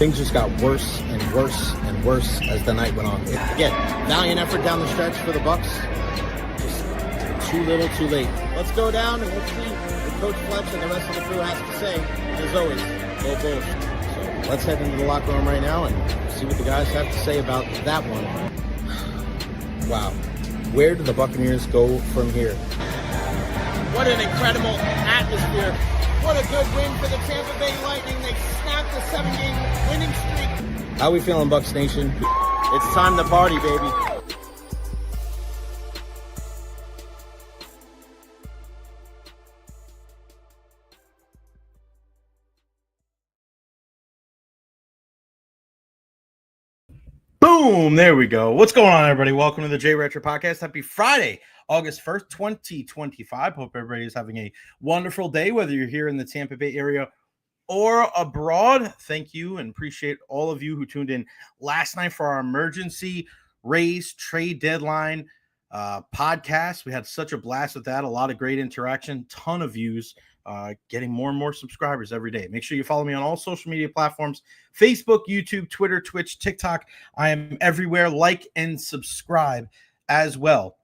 things just got worse and worse and worse as the night went on. Again, valiant effort down the stretch for the Bucs. Just too little, too late. Let's go down and let's see what Coach Fletch and the rest of the crew has to say. And as always, go Bulls. So let's head into the locker room right now and see what the guys have to say about that one. Wow. Where do the Buccaneers go from here? What an incredible atmosphere. What a good win for the Tampa Bay Lightning. They snapped a 7-game winning streak. How we feeling, Bucs Nation? It's time to party, baby. Boom! There we go. What's going on, everybody? Welcome to the Recher podcast. Happy Friday, August 1st, 2025. Hope everybody is having a wonderful day, whether you're here in the Tampa Bay area or abroad. Thank you and appreciate all of you who tuned in last night for our emergency Rays trade deadline podcast. We had such a blast with that. A lot of great interaction, ton of views. Getting more and more subscribers every day. Make sure you follow me on all social media platforms, Facebook, YouTube, Twitter, Twitch, TikTok. I am everywhere. Like and subscribe as well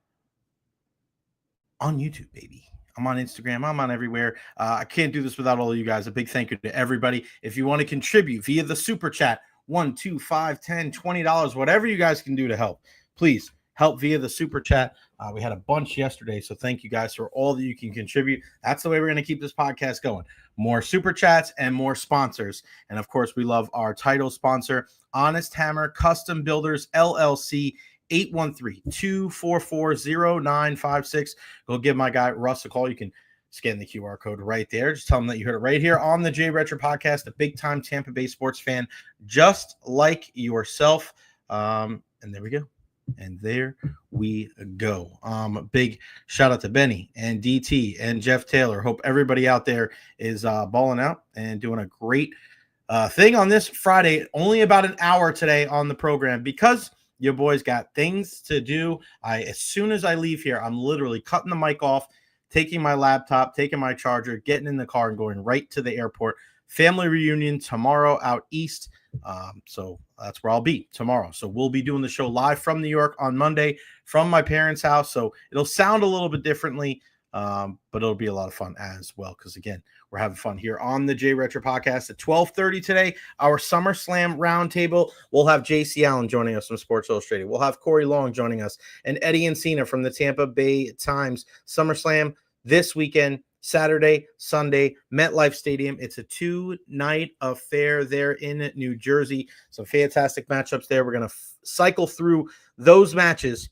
on YouTube, baby. I'm on Instagram. I'm on everywhere. I can't do this without all of you guys. A big thank you to everybody. If you want to contribute via the super chat, $1, $2, $5, $10, $20, whatever you guys can do to help, please help via the super chat. We had a bunch yesterday, so thank you guys for all that you can contribute. That's the way we're going to keep this podcast going. More super chats and more sponsors. And, of course, we love our title sponsor, Honest Hammer Custom Builders, LLC, 813-244-0956. Go give my guy Russ a call. You can scan the QR code right there. Just tell him that you heard it right here on the Recher podcast, a big-time Tampa Bay sports fan just like yourself. And there we go. And there we go. A big shout out to Benny and DT and Jeff Taylor. Hope everybody out there is balling out and doing a great thing on this Friday. Only about an hour today on the program because your boys got things to do. As soon as I leave here, I'm literally cutting the mic off, taking my laptop, taking my charger, getting in the car and going right to the airport. Family reunion tomorrow out east. So that's where I'll be tomorrow. So we'll be doing the show live from New York on Monday from my parents' house. So it'll sound a little bit differently, but it'll be a lot of fun as well. Because again, we're having fun here on the Recher podcast at 12:30 today. Our SummerSlam roundtable. We'll have JC Allen joining us from Sports Illustrated. We'll have CoreyLong joining us and Eddie Encina from the Tampa Bay Times. SummerSlam this weekend. Saturday, Sunday, MetLife Stadium. It's a 2-night affair there in New Jersey. Some fantastic matchups there. We're going to cycle through those matches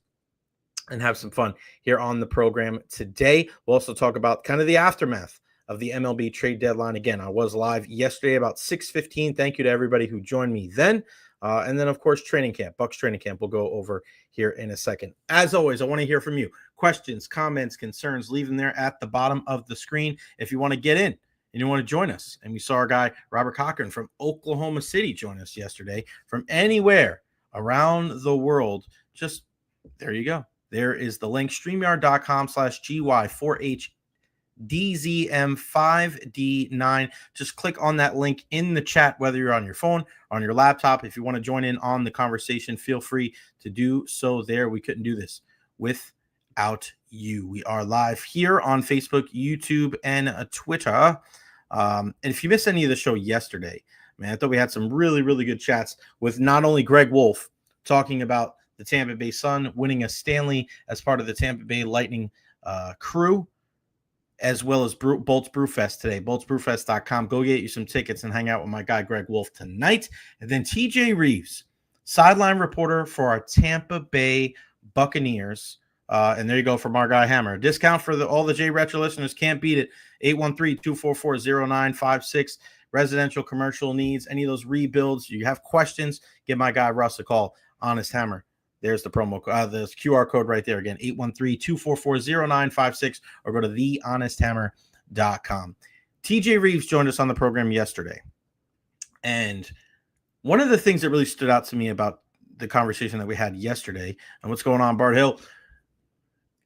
and have some fun here on the program today. We'll also talk about kind of the aftermath of the MLB trade deadline. Again, I was live yesterday about 6:15. Thank you to everybody who joined me then. And then, of course, training camp, Bucs training camp. We'll go over here in a second. As always, I want to hear from you. Questions, comments, concerns, leave them there at the bottom of the screen. If you want to get in and you want to join us, and we saw our guy, Robert Cochran from Oklahoma City join us yesterday from anywhere around the world, just there you go. There is the link, StreamYard.com/GY4H DZM5D9. Just click on that link in the chat, whether you're on your phone, on your laptop. If you want to join in on the conversation, feel free to do so there. We couldn't do this without you. We are live here on Facebook, YouTube, and Twitter. And if you missed any of the show yesterday, man, I thought we had some really, really good chats with not only Greg Wolf talking about the Tampa Bay Sun winning a Stanley as part of the Tampa Bay Lightning crew, as well as Bolts Brewfest today. BoltsBrewfest.com. Go get you some tickets and hang out with my guy, Greg Wolf, tonight. And then TJ Reeves, sideline reporter for our Tampa Bay Buccaneers. And there you go from our guy, Hammer. A discount for all the Recher listeners. Can't beat it. 813-244-0956. Residential, commercial needs, any of those rebuilds. You have questions, give my guy Russ a call. Honest Hammer. There's the promo, the QR code right there. Again, 813-244-0956, or go to thehonesthammer.com. TJ Reeves joined us on the program yesterday. And one of the things that really stood out to me about the conversation that we had yesterday and what's going on, Bart Hill,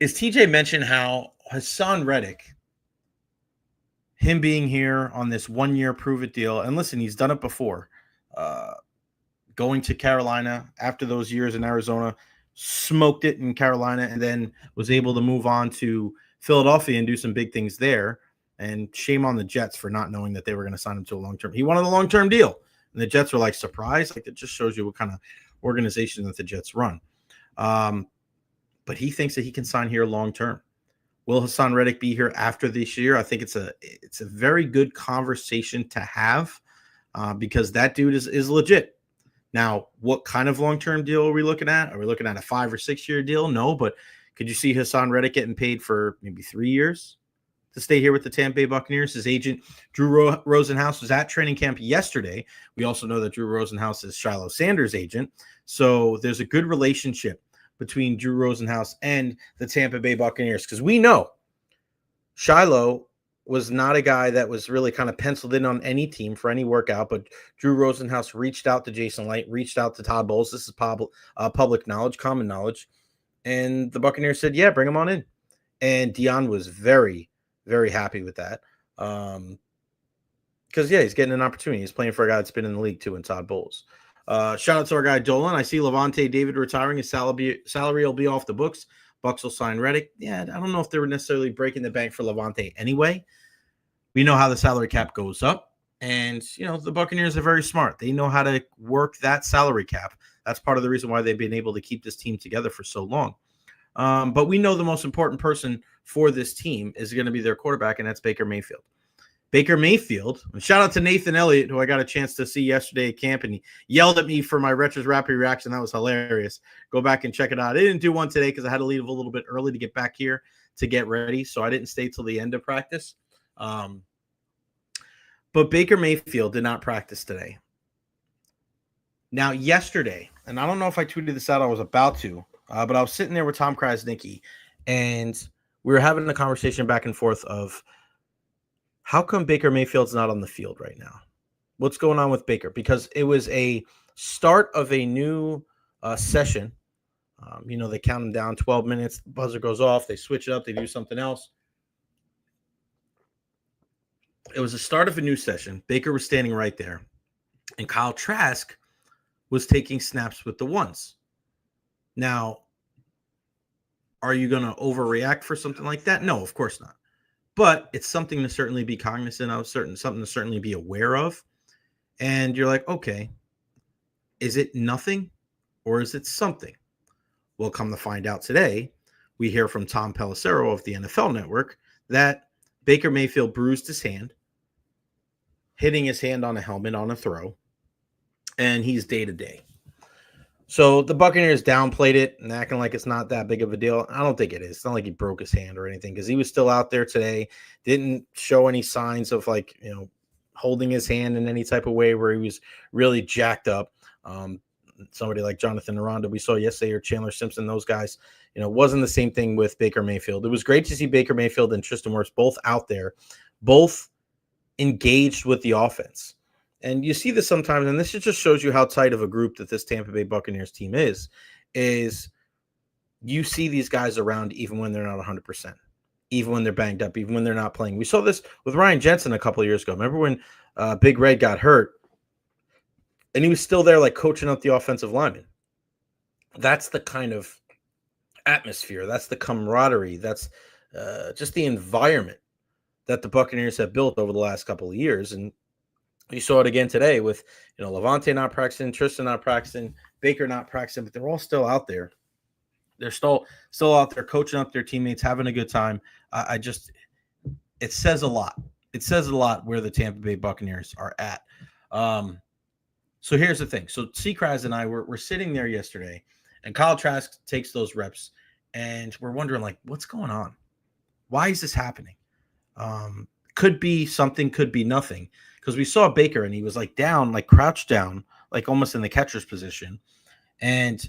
is TJ mentioned how Hassan Reddick, him being here on this 1-year prove-it deal, and listen, he's done it before. going to Carolina after those years in Arizona, smoked it in Carolina, and then was able to move on to Philadelphia and do some big things there. And shame on the Jets for not knowing that they were going to sign him to a long-term. He wanted a long-term deal. And the Jets were like, surprised. Like, it just shows you what kind of organization that the Jets run. But he thinks that he can sign here long-term. Will Hassan Reddick be here after this year? I think it's a very good conversation to have because that dude is legit. Now, what kind of long-term deal are we looking at? Are we looking at a 5 or 6 year deal? No, but could you see Hassan Reddick getting paid for maybe 3 years to stay here with the Tampa Bay Buccaneers? His agent, Drew Rosenhaus, was at training camp yesterday. We also know that Drew Rosenhaus is Shiloh Sanders' agent. So there's a good relationship between Drew Rosenhaus and the Tampa Bay Buccaneers because we know Shiloh was not a guy that was really kind of penciled in on any team for any workout, but Drew Rosenhaus reached out to Jason Light, reached out to Todd Bowles. This is public knowledge, common knowledge. And the Buccaneers said, yeah, bring him on in. And Dion was very, very happy with that. Because, he's getting an opportunity. He's playing for a guy that's been in the league too, in Todd Bowles. Shout out to our guy Dolan. I see Levante David retiring. His salary will be off the books. Bucks will sign Reddick. Yeah, I don't know if they were necessarily breaking the bank for Levante anyway. We know how the salary cap goes up. And, the Buccaneers are very smart. They know how to work that salary cap. That's part of the reason why they've been able to keep this team together for so long. But we know the most important person for this team is going to be their quarterback, and that's Baker Mayfield. Baker Mayfield, shout out to Nathan Elliott, who I got a chance to see yesterday at camp, and he yelled at me for my Recher's rapid reaction. That was hilarious. Go back and check it out. I didn't do one today because I had to leave a little bit early to get back here to get ready, so I didn't stay till the end of practice. But Baker Mayfield did not practice today. Now, yesterday, and I don't know if I tweeted this out, I was about to, but I was sitting there with Tom Krasnicki, and we were having a conversation back and forth of how come Baker Mayfield's not on the field right now? What's going on with Baker? Because it was a start of a new session. They count him down 12 minutes, the buzzer goes off, they switch it up, they do something else. It was the start of a new session. Baker was standing right there, and Kyle Trask was taking snaps with the ones. Now, are you going to overreact for something like that? No, of course not. But it's something to certainly be cognizant of, something to certainly be aware of. And you're like, okay, is it nothing or is it something? Well, come to find out today, we hear from Tom Pelissero of the NFL Network that Baker Mayfield bruised his hand, hitting his hand on a helmet on a throw, and he's day-to-day. So the Buccaneers downplayed it and acting like it's not that big of a deal. I don't think it is. It's not like he broke his hand or anything because he was still out there today. Didn't show any signs of holding his hand in any type of way where he was really jacked up. Somebody like Jonathan Aranda we saw yesterday or Chandler Simpson, those guys, wasn't the same thing with Baker Mayfield. It was great to see Baker Mayfield and Tristan Wirfs both out there, both engaged with the offense. And you see this sometimes, and this just shows you how tight of a group that this Tampa Bay Buccaneers team is you see these guys around even when they're not 100%, even when they're banged up, even when they're not playing. We saw this with Ryan Jensen a couple of years ago. Remember when Big Red got hurt, and he was still there coaching up the offensive lineman. That's the kind of atmosphere. That's the camaraderie. That's just the environment that the Buccaneers have built over the last couple of years. And you saw it again today with, Levante not practicing, Tristan not practicing, Baker not practicing, but they're all still out there. They're still out there coaching up their teammates, having a good time. It says a lot. It says a lot where the Tampa Bay Buccaneers are at. So here's the thing. So Seacrest and I were sitting there yesterday, and Kyle Trask takes those reps, and we're wondering, what's going on? Why is this happening? Could be something, could be nothing. Because we saw Baker, and he was down, crouched down, almost in the catcher's position. And,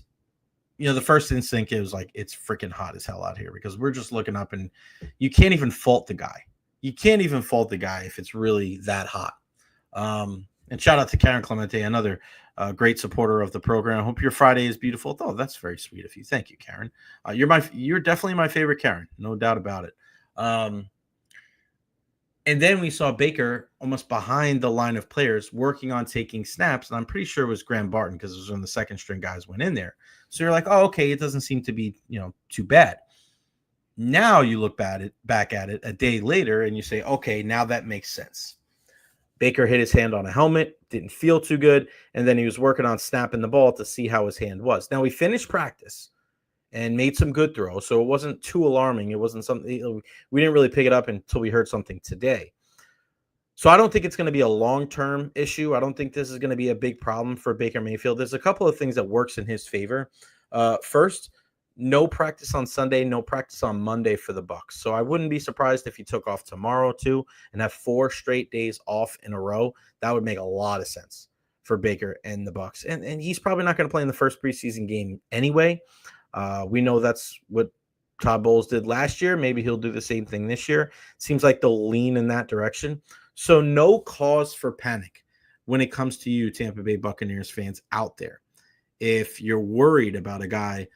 the first instinct is it's freaking hot as hell out here because we're just looking up, and you can't even fault the guy. You can't even fault the guy if it's really that hot. And shout out to Karen Clemente, another great supporter of the program. I hope your Friday is beautiful. Oh, that's very sweet of you. Thank you, Karen. You're definitely my favorite Karen, no doubt about it. And then we saw Baker almost behind the line of players working on taking snaps. And I'm pretty sure it was Graham Barton because it was when the second string guys went in there. So you're like, oh, okay, it doesn't seem to be, too bad. Now you look back at it a day later and you say, okay, now that makes sense. Baker hit his hand on a helmet, didn't feel too good, and then he was working on snapping the ball to see how his hand was. Now, we finished practice and made some good throws, so it wasn't too alarming. It wasn't something we didn't really pick it up until we heard something today. So I don't think it's going to be a long-term issue. I don't think this is going to be a big problem for Baker Mayfield. There's a couple of things that works in his favor. First, no practice on Sunday, no practice on Monday for the Bucs. So I wouldn't be surprised if he took off tomorrow too and have 4 straight days off in a row. That would make a lot of sense for Baker and the Bucs. And he's probably not going to play in the first preseason game anyway. We know that's what Todd Bowles did last year. Maybe he'll do the same thing this year. Seems like they'll lean in that direction. So no cause for panic when it comes to you, Tampa Bay Buccaneers fans out there. If you're worried about a guy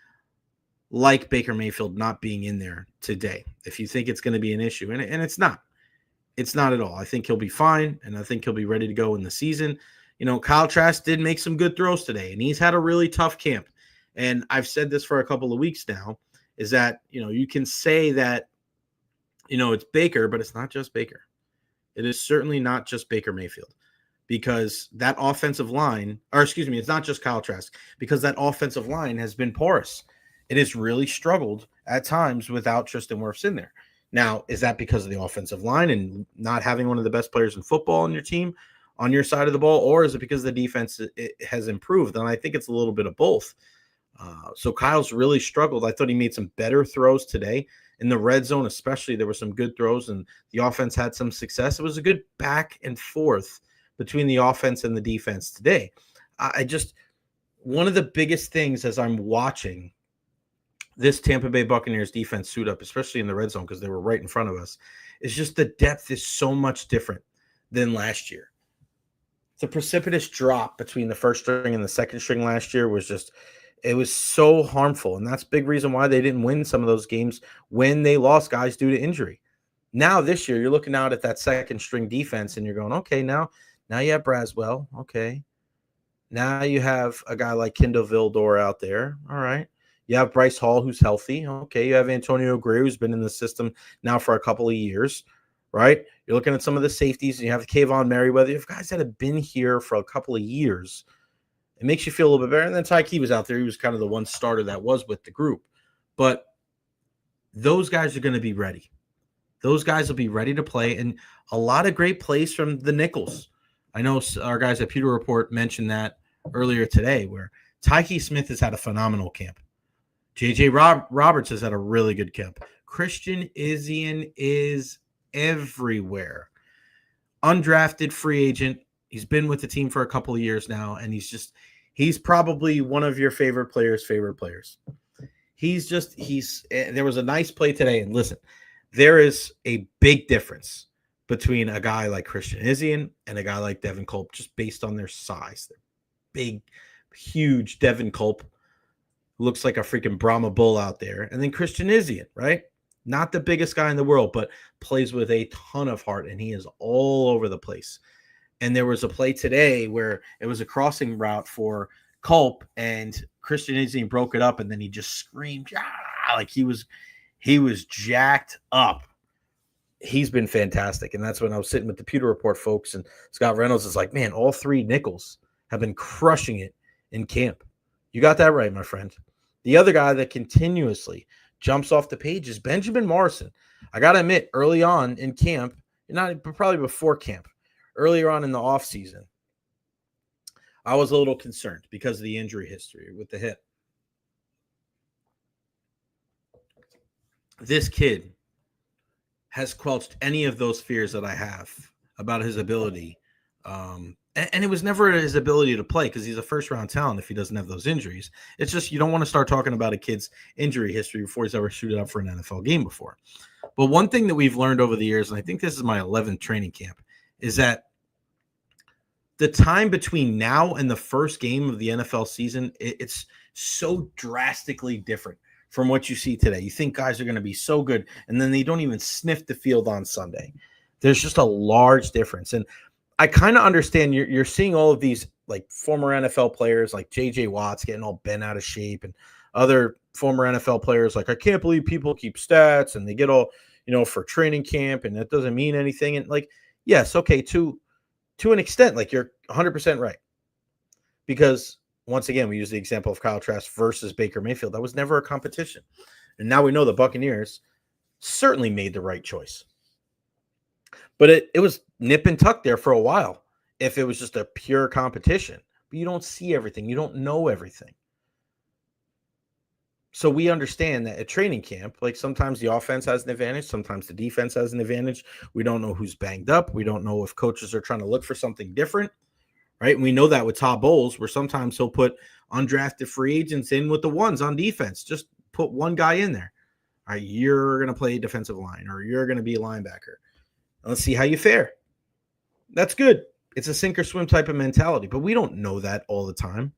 like Baker Mayfield not being in there today, if you think it's going to be an issue, and it's not. It's not at all. I think he'll be fine, and I think he'll be ready to go in the season. Kyle Trask did make some good throws today, and he's had a really tough camp. And I've said this for a couple of weeks now, is that, you can say that, it's Baker, but it's not just Baker. It is certainly not just Baker Mayfield, because that offensive line, it's not just Kyle Trask, because that offensive line has been porous. It has really struggled at times without Tristan Wirfs in there. Now, is that because of the offensive line and not having one of the best players in football on your team, on your side of the ball, or is it because the defense has improved? And I think it's a little bit of both. So Kyle's really struggled. I thought he made some better throws today. In the red zone especially, there were some good throws, and the offense had some success. It was a good back and forth between the offense and the defense today. One of the biggest things as I'm watching this Tampa Bay Buccaneers defense suit up, especially in the red zone because they were right in front of us, is just the depth is so much different than last year. The precipitous drop between the first string and the second string last year was it was so harmful. And that's a big reason why they didn't win some of those games when they lost guys due to injury. Now this year, you're looking out at that second string defense and you're going, okay, now you have Braswell. Okay. Now you have a guy like Kendall Vildor out there. All right. You have Bryce Hall, who's healthy. Okay, you have Antonio Gray, who's been in the system now for a couple of years, right? You're looking at some of the safeties, and you have Kayvon Merriweather. You have guys that have been here for a couple of years. It makes you feel a little bit better. And then Tyke was out there. He was kind of the one starter that was with the group. But those guys are going to be ready. Those guys will be ready to play. And a lot of great plays from the nickels. I know our guys at Pewter Report mentioned that earlier today, where Tyke Smith has had a phenomenal camp. J.J. Roberts has had a really good camp. Christian Izien is everywhere. Undrafted free agent. He's been with the team for a couple of years now, and he's probably one of your favorite players. There was a nice play today, and listen, there is a big difference between a guy like Christian Izien and a guy like Devin Culp, just based on their size. They're big, huge. Devin Culp looks like a freaking Brahma bull out there. And then Christian Izien, right? Not the biggest guy in the world, but plays with a ton of heart, and he is all over the place. And there was a play today where it was a crossing route for Culp, and Christian Izien broke it up, and then he just screamed, like he was jacked up. He's been fantastic. And that's when I was sitting with the Pewter Report folks, and Scott Reynolds is like, man, all 3 nickels have been crushing it in camp. You got that right, my friend. The other guy that continuously jumps off the page is Benjamin Morrison. I got to admit, early on in camp, probably before camp, earlier on in the offseason, I was a little concerned because of the injury history with the hip. This kid has quelched any of those fears that I have about his ability. And it was never his ability to play because he's a first-round talent if he doesn't have those injuries. It's just you don't want to start talking about a kid's injury history before he's ever suited up for an NFL game before. But one thing that we've learned over the years, and I think this is my 11th training camp, is that the time between now and the first game of the NFL season, it's so drastically different from what you see today. You think guys are going to be so good, and then they don't even sniff the field on Sunday. There's just a large difference. And I kind of understand you're seeing all of these like former NFL players like JJ Watts getting all bent out of shape, and other former NFL players like, I can't believe people keep stats and they get all, for training camp and that doesn't mean anything. And like, yes, okay, to an extent, like you're 100% right. Because once again, we use the example of Kyle Trask versus Baker Mayfield. That was never a competition. And now we know the Buccaneers certainly made the right choice. But it was nip and tuck there for a while if it was just a pure competition. But you don't see everything. You don't know everything. So we understand that at training camp, like sometimes the offense has an advantage, sometimes the defense has an advantage. We don't know who's banged up. We don't know if coaches are trying to look for something different, right? And we know that with Todd Bowles, where sometimes he'll put undrafted free agents in with the ones on defense. Just put one guy in there. All right, you're going to play defensive line, or you're going to be a linebacker. Let's see how you fare. That's good. It's a sink or swim type of mentality, but we don't know that all the time.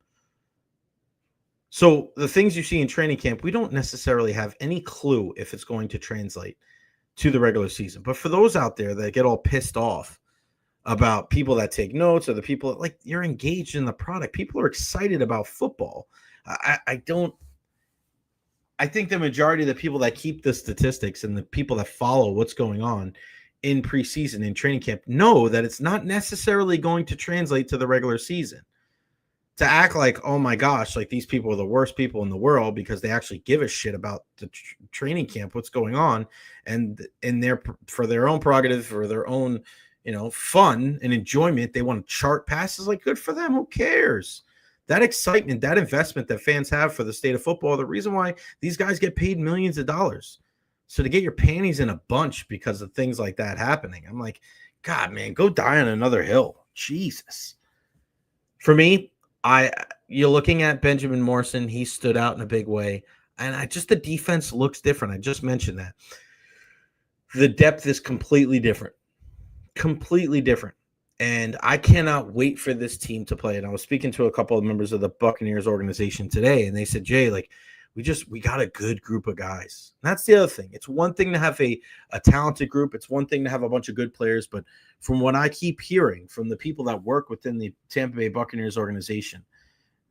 So the things you see in training camp, we don't necessarily have any clue if it's going to translate to the regular season. But for those out there that get all pissed off about people that take notes, or the people that, like, you're engaged in the product, people are excited about football. I think the majority of the people that keep the statistics and the people that follow what's going on in preseason, in training camp, know that it's not necessarily going to translate to the regular season. To act like, oh my gosh, like these people are the worst people in the world because they actually give a shit about the training camp, what's going on, and in their, for their own prerogative, for their own, fun and enjoyment, they want to chart passes. Like, good for them. Who cares? That excitement, that investment that fans have for the state of football, the reason why these guys get paid millions of dollars. So to get your panties in a bunch because of things like that happening, I'm like, God, man, go die on another hill. Jesus. For me, you're looking at Benjamin Morrison. He stood out in a big way. And the defense looks different. I just mentioned that. The depth is completely different. Completely different. And I cannot wait for this team to play. And I was speaking to a couple of members of the Buccaneers organization today, and they said, Jay, like, we got a good group of guys. And that's the other thing. It's one thing to have a talented group. It's one thing to have a bunch of good players. But from what I keep hearing from the people that work within the Tampa Bay Buccaneers organization,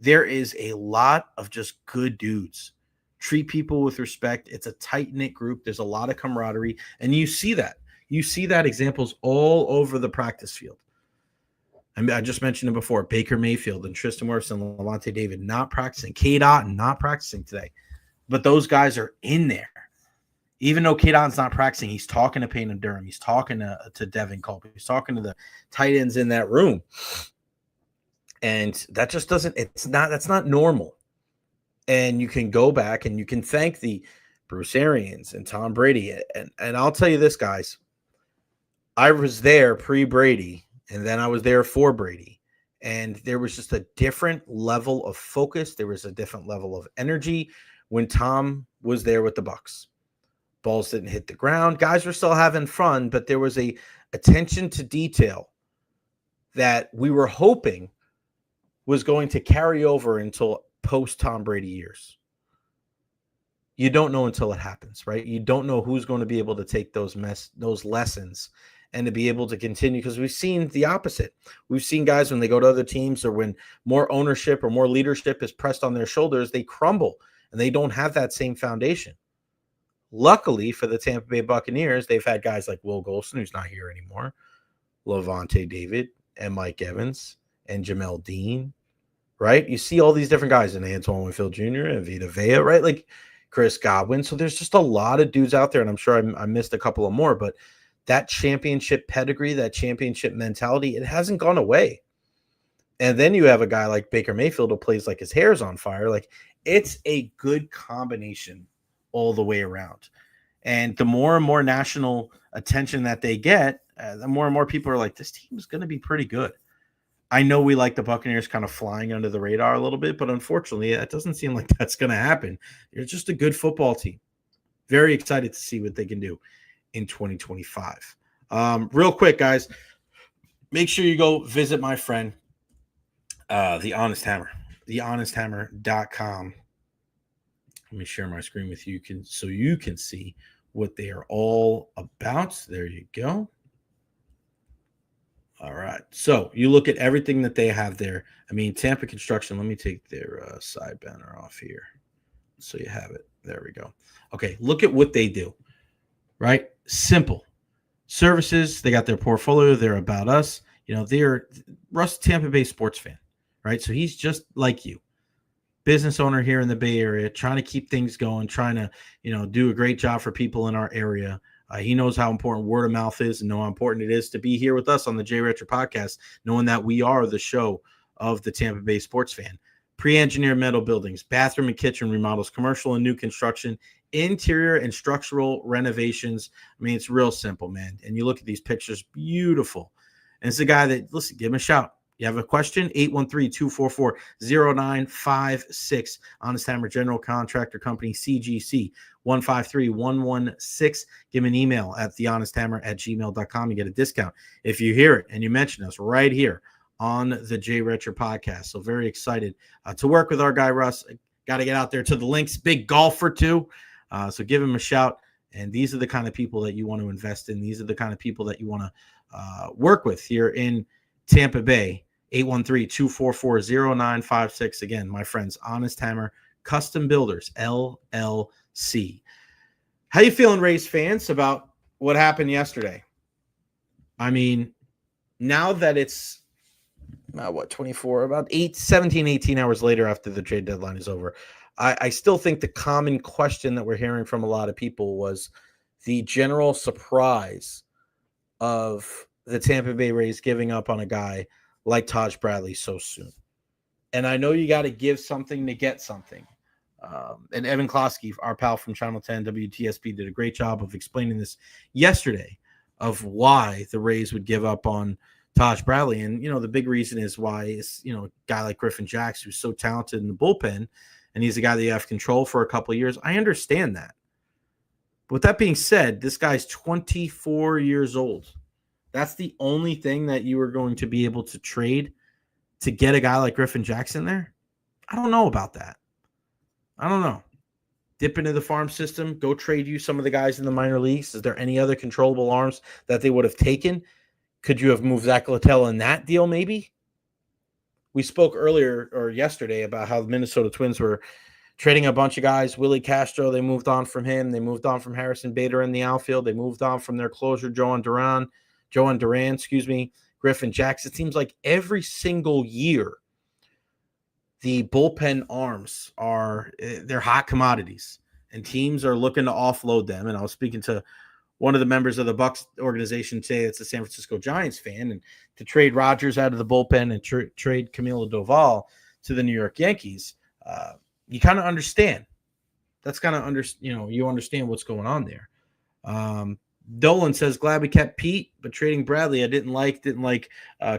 there is a lot of just good dudes. Treat people with respect. It's a tight-knit group. There's a lot of camaraderie. And you see that. You see that examples all over the practice field. I just mentioned it before. Baker Mayfield and Tristan Wirfs and Levante David not practicing. K-Dot not practicing today. But those guys are in there. Even though K-Dot's not practicing, he's talking to Payne and Durham. He's talking to Devin Culp. He's talking to the tight ends in that room. And that just that's not normal. And you can go back and you can thank the Bruce Arians and Tom Brady. And I'll tell you this, guys. I was there pre-Brady. And then I was there for Brady, and there was just a different level of focus. There was a different level of energy when Tom was there with the Bucs. Balls didn't hit the ground. Guys were still having fun, but there was a attention to detail that we were hoping was going to carry over until post-Tom Brady years. You don't know until it happens, right? You don't know who's going to be able to take those lessons and to be able to continue, because we've seen the opposite. We've seen guys when they go to other teams, or when more ownership or more leadership is pressed on their shoulders, they crumble and they don't have that same foundation. Luckily for the Tampa Bay Buccaneers, they've had guys like Will Golson, who's not here anymore, Levante David and Mike Evans and Jamel Dean, right? You see all these different guys, and Antoine Winfield Jr. and Vita Vea, right? Like Chris Godwin. So there's just a lot of dudes out there, and I'm sure I missed a couple of more, but that championship pedigree, that championship mentality, it hasn't gone away. And then you have a guy like Baker Mayfield who plays like his hair's on fire. Like, it's a good combination all the way around. And the more and more national attention that they get, the more and more people are like, this team is going to be pretty good. I know we like the Buccaneers kind of flying under the radar a little bit, but unfortunately, it doesn't seem like that's going to happen. They're just a good football team. Very excited to see what they can do in 2025. Real quick, guys, make sure you go visit my friend, The Honest Hammer, thehonesthammer.com. Let me share my screen with you so you can see what they are all about. There you go. right. So you look at everything that they have there. I mean, Tampa Construction, let me take their side banner off here. So you have it. There we go. Okay. Look at what they do, right? Simple services. They got their portfolio. They're about us. They're Russ, Tampa Bay sports fan, right? So he's just like you, business owner here in the Bay Area, trying to keep things going, trying to, do a great job for people in our area. He knows how important word of mouth is and know how important it is to be here with us on the Jay Recher podcast, knowing that we are the show of the Tampa Bay sports fan. Pre-engineered metal buildings, bathroom and kitchen remodels, commercial and new construction, interior and structural renovations. I mean, it's real simple, man. And you look at these pictures, beautiful. And it's a guy that, listen, give him a shout. You have a question? 813-244-0956. Honest Hammer General Contractor Company, CGC, 153-116. Give me an email at thehonesthammer@gmail.com. You get a discount if you hear it and you mention us right here on the Jay Recher podcast. So very excited to work with our guy, Russ. Got to get out there to the links. Big golfer, too. So give him a shout. And these are the kind of people that you want to invest in. These are the kind of people that you want to work with here in Tampa Bay. 813-244-0956. Again, my friends, Honest Hammer Custom Builders, LLC. How you feeling, Rays fans, about what happened yesterday? I mean, now that it's, 24, about 17, 18 hours later after the trade deadline is over, I still think the common question that we're hearing from a lot of people was the general surprise of the Tampa Bay Rays giving up on a guy like Taj Bradley so soon. And I know you got to give something to get something. And Evan Klosky, our pal from Channel 10 WTSP, did a great job of explaining this yesterday of why the Rays would give up on Taj Bradley. And, the big reason is why is, a guy like Griffin Jax, who's so talented in the bullpen, and he's a guy that you have control for a couple of years. I understand that. But with that being said, this guy's 24 years old. That's the only thing that you are going to be able to trade to get a guy like Griffin Jackson there? I don't know about that. I don't know. Dip into the farm system, go trade you some of the guys in the minor leagues. Is there any other controllable arms that they would have taken? Could you have moved Zach Littell in that deal maybe? We spoke earlier or yesterday about how the Minnesota Twins were trading a bunch of guys. Willie Castro, they moved on from him. They moved on from Harrison Bader in the outfield. They moved on from their closer, Joan Duran, Griffin Jackson. It seems like every single year the bullpen arms they're hot commodities and teams are looking to offload them. And I was speaking to one of the members of the Bucs organization today that's a San Francisco Giants fan, and to trade Rodgers out of the bullpen and trade Camilo Doval to the New York Yankees, you kind of understand. That's kind of you understand what's going on there. Dolan says, glad we kept Pete, but trading Bradley, I didn't like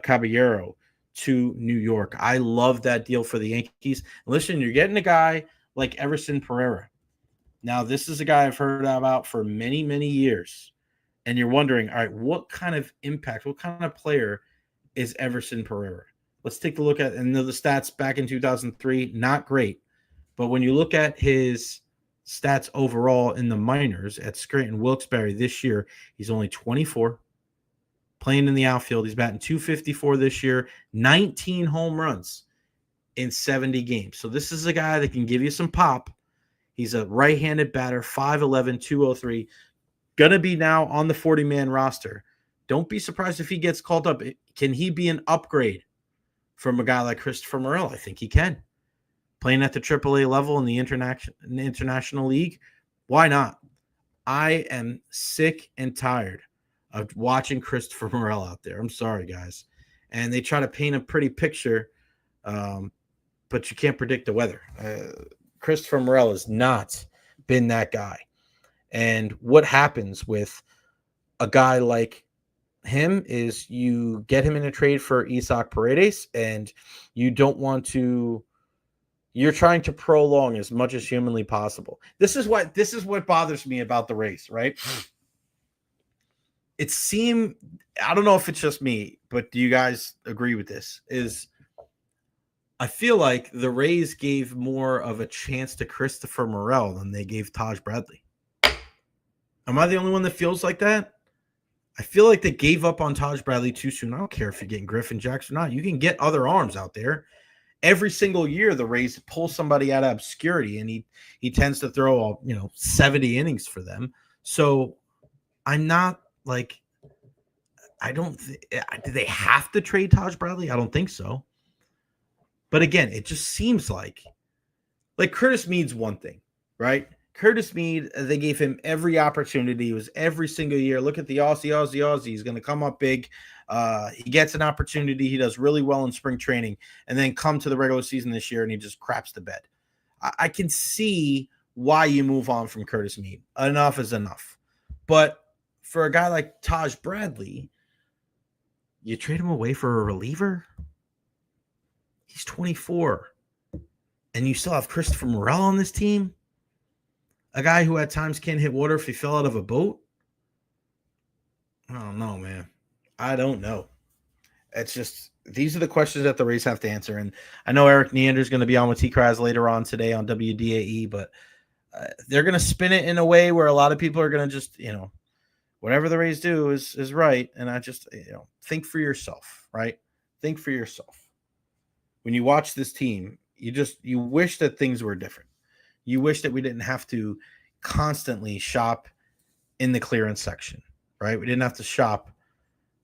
Caballero to New York. I love that deal for the Yankees. Listen, you're getting a guy like Everson Pereira. Now, this is a guy I've heard about for many, many years. And you're wondering, all right, what kind of impact, what kind of player is Everson Pereira? Let's take a look at, and the stats back in 2003, not great. But when you look at his stats overall in the minors at Scranton Wilkes-Barre this year, he's only 24, playing in the outfield. He's batting .254 this year, 19 home runs in 70 games. So this is a guy that can give you some pop. He's a right-handed batter, 5'11", 203, going to be now on the 40-man roster. Don't be surprised if he gets called up. Can he be an upgrade from a guy like Christopher Morel? I think he can. Playing at the AAA level in the International League, why not? I am sick and tired of watching Christopher Morel out there. I'm sorry, guys. And they try to paint a pretty picture, but you can't predict the weather. Christopher Morel has not been that guy. And what happens with a guy like him is you get him in a trade for Isaac Paredes, and you don't want to – you're trying to prolong as much as humanly possible. This is what bothers me about the race, right? It seemed – I don't know if it's just me, but do you guys agree with this? I feel like the Rays gave more of a chance to Christopher Morel than they gave Taj Bradley. Am I the only one that feels like that? I feel like they gave up on Taj Bradley too soon. I don't care if you're getting Griffin Jackson or not. You can get other arms out there. Every single year, the Rays pull somebody out of obscurity, and he tends to throw 70 innings for them. So I'm not like, do they have to trade Taj Bradley? I don't think so. But again, it just seems like Curtis Mead's one thing, right? Curtis Mead, they gave him every opportunity. It was every single year. Look at the Aussie. He's going to come up big. He gets an opportunity. He does really well in spring training, and then come to the regular season this year, and he just craps the bed. I can see why you move on from Curtis Mead. Enough is enough. But for a guy like Taj Bradley, you trade him away for a reliever? He's 24. And you still have Christopher Morel on this team? A guy who at times can't hit water if he fell out of a boat? I don't know, man. I don't know. It's just, these are the questions that the Rays have to answer. And I know Eric Neander is going to be on with T-Kraz later on today on WDAE, but they're going to spin it in a way where a lot of people are going to just, whatever the Rays do is right. And I just, think for yourself, right? Think for yourself. When you watch this team, you wish that things were different. You wish that we didn't have to constantly shop in the clearance section, right? We didn't have to shop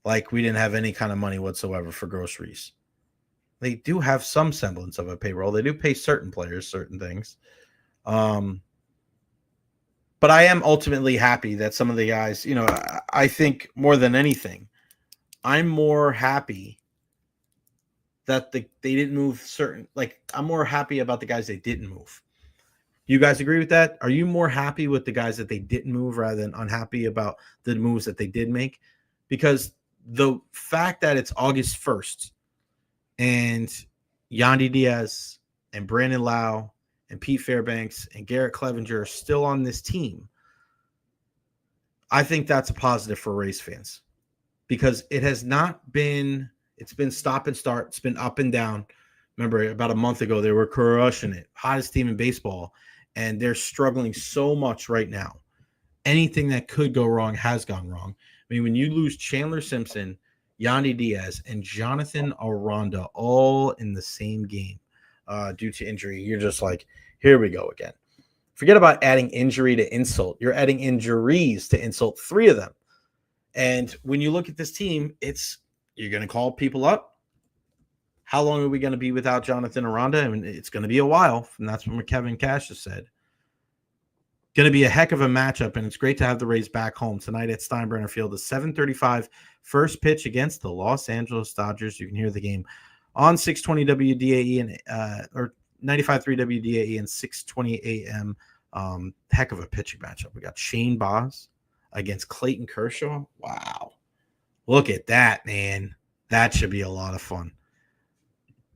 like we didn't have any kind of money whatsoever for groceries. They do have some semblance of a payroll. They do pay certain players certain things. But I am ultimately happy that some of the guys, I think more than anything, I'm more happy that they didn't move certain, I'm more happy about the guys they didn't move. You guys agree with that? Are you more happy with the guys that they didn't move rather than unhappy about the moves that they did make? Because the fact that it's August 1st and Yandy Diaz and Brandon Lau and Pete Fairbanks and Garrett Clevenger are still on this team, I think that's a positive for Rays fans, because it has not been, it's been stop and start. It's been up and down. Remember, about a month ago, they were crushing it. Hottest team in baseball. And they're struggling so much right now. Anything that could go wrong has gone wrong. I mean, when you lose Chandler Simpson, Yandy Diaz, and Jonathan Aranda all in the same game due to injury, you're just like, here we go again. Forget about adding injury to insult. You're adding injuries to insult, 3 of them. And when you look at this team, you're going to call people up. How long are we going to be without Jonathan Aranda? I mean, it's going to be a while, and that's what Kevin Cash has said. Going to be a heck of a matchup, and it's great to have the Rays back home tonight at Steinbrenner Field. The 7:35 first pitch against the Los Angeles Dodgers. You can hear the game on 620 WDAE and or 95.3 WDAE and 6:20 a.m. Heck of a pitching matchup. We got Shane Baz against Clayton Kershaw. Wow, look at that, man. That should be a lot of fun.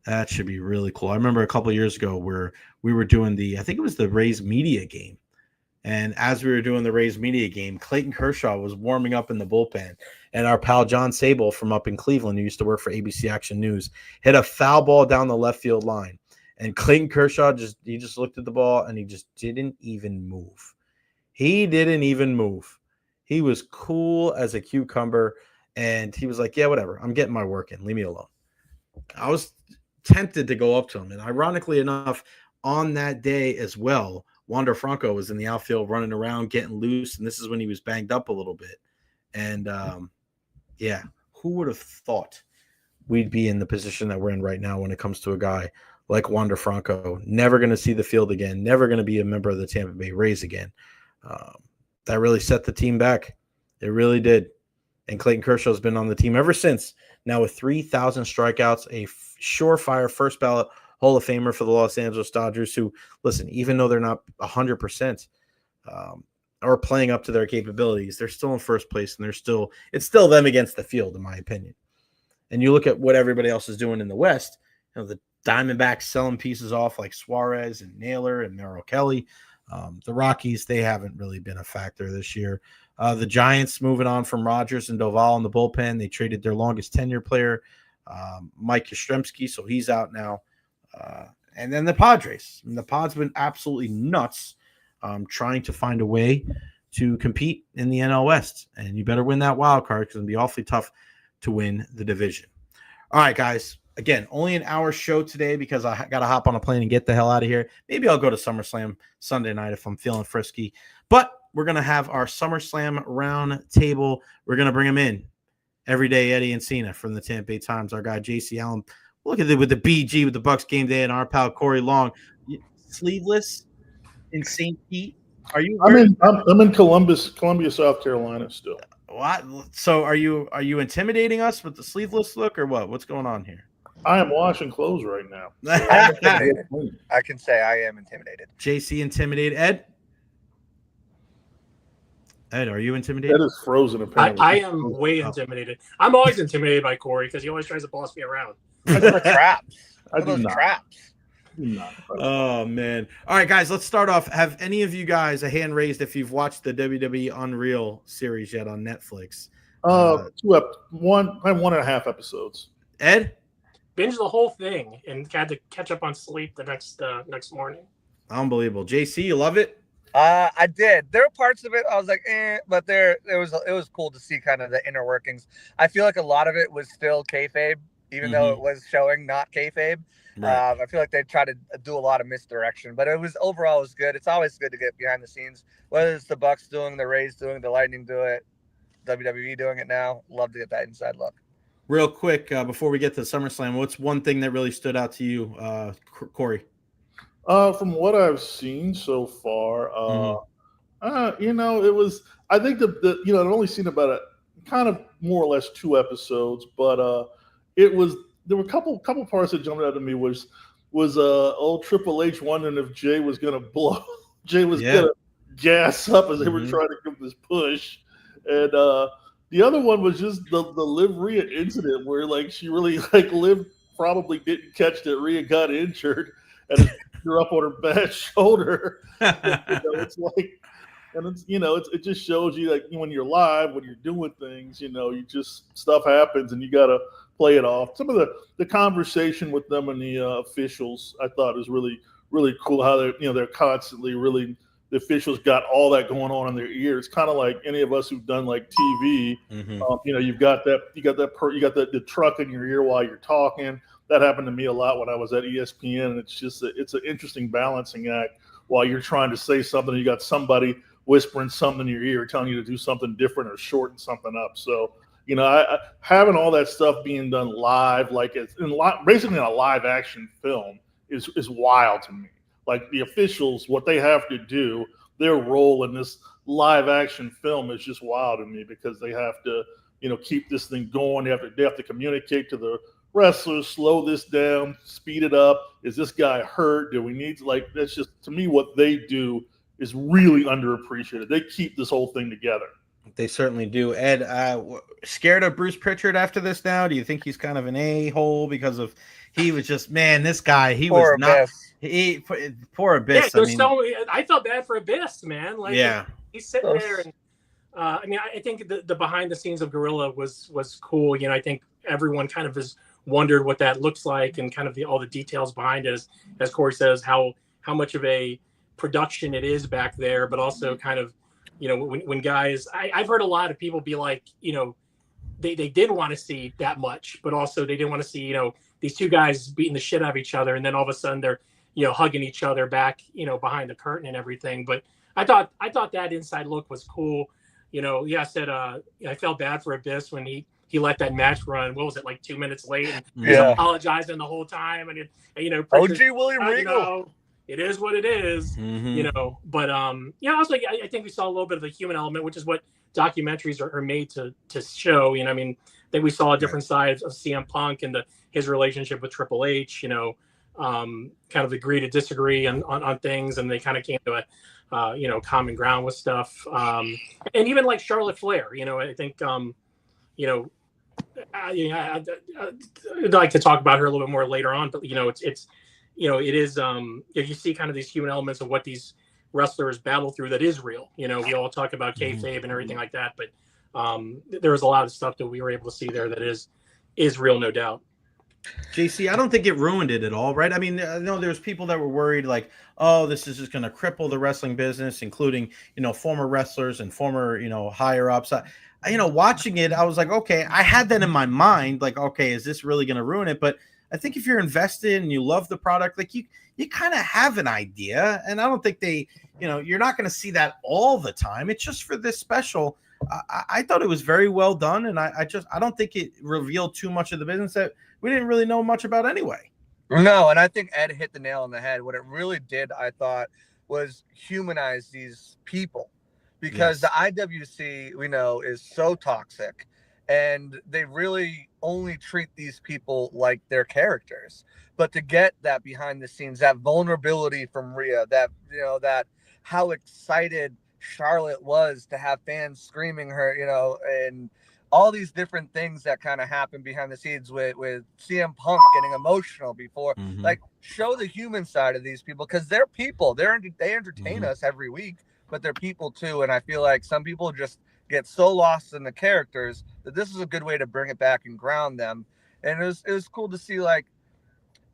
That should be really cool. I remember a couple of years ago where we were doing I think it was the Rays media game. And as we were doing the Rays media game, Clayton Kershaw was warming up in the bullpen. And our pal John Sable from up in Cleveland, who used to work for ABC Action News, hit a foul ball down the left field line. And Clayton Kershaw just looked at the ball and he just didn't even move. He didn't even move. He was cool as a cucumber. And he was like, yeah, whatever. I'm getting my work in. Leave me alone. I was tempted to go up to him. And ironically enough, on that day as well, Wander Franco was in the outfield running around, getting loose. And this is when he was banged up a little bit. And yeah, who would have thought we'd be in the position that we're in right now when it comes to a guy like Wander Franco, never going to see the field again, never going to be a member of the Tampa Bay Rays again. That really set the team back. It really did. And Clayton Kershaw has been on the team ever since. Now with 3,000 strikeouts, a surefire first ballot Hall of Famer for the Los Angeles Dodgers, who, listen, even though they're not 100% or playing up to their capabilities, they're still in first place, and it's still them against the field, in my opinion. And you look at what everybody else is doing in the West, the Diamondbacks selling pieces off like Suarez and Naylor and Merrill Kelly. The Rockies, they haven't really been a factor this year. The Giants moving on from Rogers and Doval in the bullpen. They traded their longest tenure player, Mike Yastrzemski, so he's out now. And then the Padres. And the Pods been absolutely nuts trying to find a way to compete in the NL West. And you better win that wild card because it'll be awfully tough to win the division. All right, guys. Again, only an hour show today because I got to hop on a plane and get the hell out of here. Maybe I'll go to SummerSlam Sunday night if I'm feeling frisky. But we're going to have our SummerSlam round table. We're going to bring him in. Everyday Eddie Encina from the Tampa Bay Times, our guy JC Allen. Look at it with the BG with the Bucks game day and our pal CoreyLong. Sleeveless in St. Pete. Are you? I'm in Columbia, South Carolina still. What? So are you intimidating us with the sleeveless look or what? What's going on here? I am washing clothes right now. I'm intimidated. I can say I am intimidated. JC intimidated. Ed, are you intimidated? That is frozen. Apparently, I am way intimidated. I'm always intimidated by Corey because he always tries to boss me around. Those traps. I do not. Traps. Oh man! All right, guys, let's start off. Have any of you guys a hand raised if you've watched the WWE Unreal series yet on Netflix? One and a half episodes. Ed, Binge the whole thing and had to catch up on sleep the next morning. Unbelievable. JC, you love it? I did. There were parts of it I was like, but it was cool to see kind of the inner workings. I feel like a lot of it was still kayfabe, even though it was showing not kayfabe. Right. I feel like they tried to do a lot of misdirection, but overall it was good. It's always good to get behind the scenes, whether it's the Bucks doing, the Rays doing, the Lightning do it, WWE doing it now. Love to get that inside look. Real quick, before we get to SummerSlam, what's one thing that really stood out to you, Corey? From what I've seen so far, it was. I think I've only seen about a kind of more or less 2 episodes, but it was. There were a couple parts that jumped out to me was old Triple H wondering if Jay was gonna blow. Jay was gonna gas up as they were trying to give this push, and the other one was just the Liv Rhea incident where she really Liv probably didn't catch that Rhea got injured and you're up on her bad shoulder. It just shows you when you're live, when you're doing things, you just stuff happens and you gotta play it off. Some of the conversation with them and the officials I thought was really, really cool. How they're constantly really. The officials got all that going on in their ears, kind of like any of us who've done TV. You've got the truck in your ear while you're talking. That happened to me a lot when I was at ESPN, and it's an interesting balancing act while you're trying to say something. You got somebody whispering something in your ear, telling you to do something different or shorten something up. So having all that stuff being done live, basically in a live action film, is wild to me. The officials, what they have to do, their role in this live action film is just wild to me because they have to, keep this thing going. They have to communicate to the wrestlers, slow this down, speed it up. Is this guy hurt? Do we need that's just, to me, what they do is really underappreciated. They keep this whole thing together. They certainly do. Ed, scared of Bruce Pritchard after this now? Do you think he's kind of an a-hole because of he was just, man, this guy, he poor was not poor Abyss. Yeah, I felt bad for Abyss, man. He's sitting there and I think the behind the scenes of Gorilla was cool. I think everyone kind of has wondered what that looks like and kind of all the details behind it, as Corey says, how much of a production it is back there, but also kind of, when guys, I've heard a lot of people be like, they didn't want to see that much, but also they didn't want to see, these two guys beating the shit out of each other. And then all of a sudden they're, hugging each other back, behind the curtain and everything. But I thought that inside look was cool. I said, I felt bad for Abyss when he let that match run. What was it, 2 minutes late? And he was apologizing the whole time. And OG William Regal. It is what it is, But I was I think we saw a little bit of the human element, which is what documentaries are made to show. I think we saw a different side of CM Punk and his relationship with Triple H. Kind of agree to disagree on things, and they kind of came to a common ground with stuff. And even Charlotte Flair, I think I'd like to talk about her a little bit more later on, but it is you see kind of these human elements of what these wrestlers battle through that is real. We all talk about kayfabe and everything like that, but there was a lot of stuff that we were able to see there that is real, no doubt. JC, I don't think it ruined it at all, right? I mean, I know there's people that were worried, like, oh, this is just going to cripple the wrestling business, including, former wrestlers and former, higher ups. Watching it, I was like, okay, I had that in my mind, like, okay, is this really going to ruin it? But I think if you're invested and you love the product, like you kind of have an idea, and I don't think you're not going to see that all the time. It's just for this special. I thought it was very well done, and I don't think it revealed too much of the business that we didn't really know much about anyway. No, and I think Ed hit the nail on the head. What it really did, I thought, was humanize these people, because the IWC, we know, is so toxic, and they really only treat these people like their characters. But to get that behind the scenes, that vulnerability from Rhea, that how excited Charlotte was to have fans screaming her, and all these different things that kind of happen behind the scenes with CM Punk getting emotional before, like, show the human side of these people, because they're people. They entertain us every week, but they're people too. And I feel like some people just get so lost in the characters that this is a good way to bring it back and ground them. And it was cool to see, like,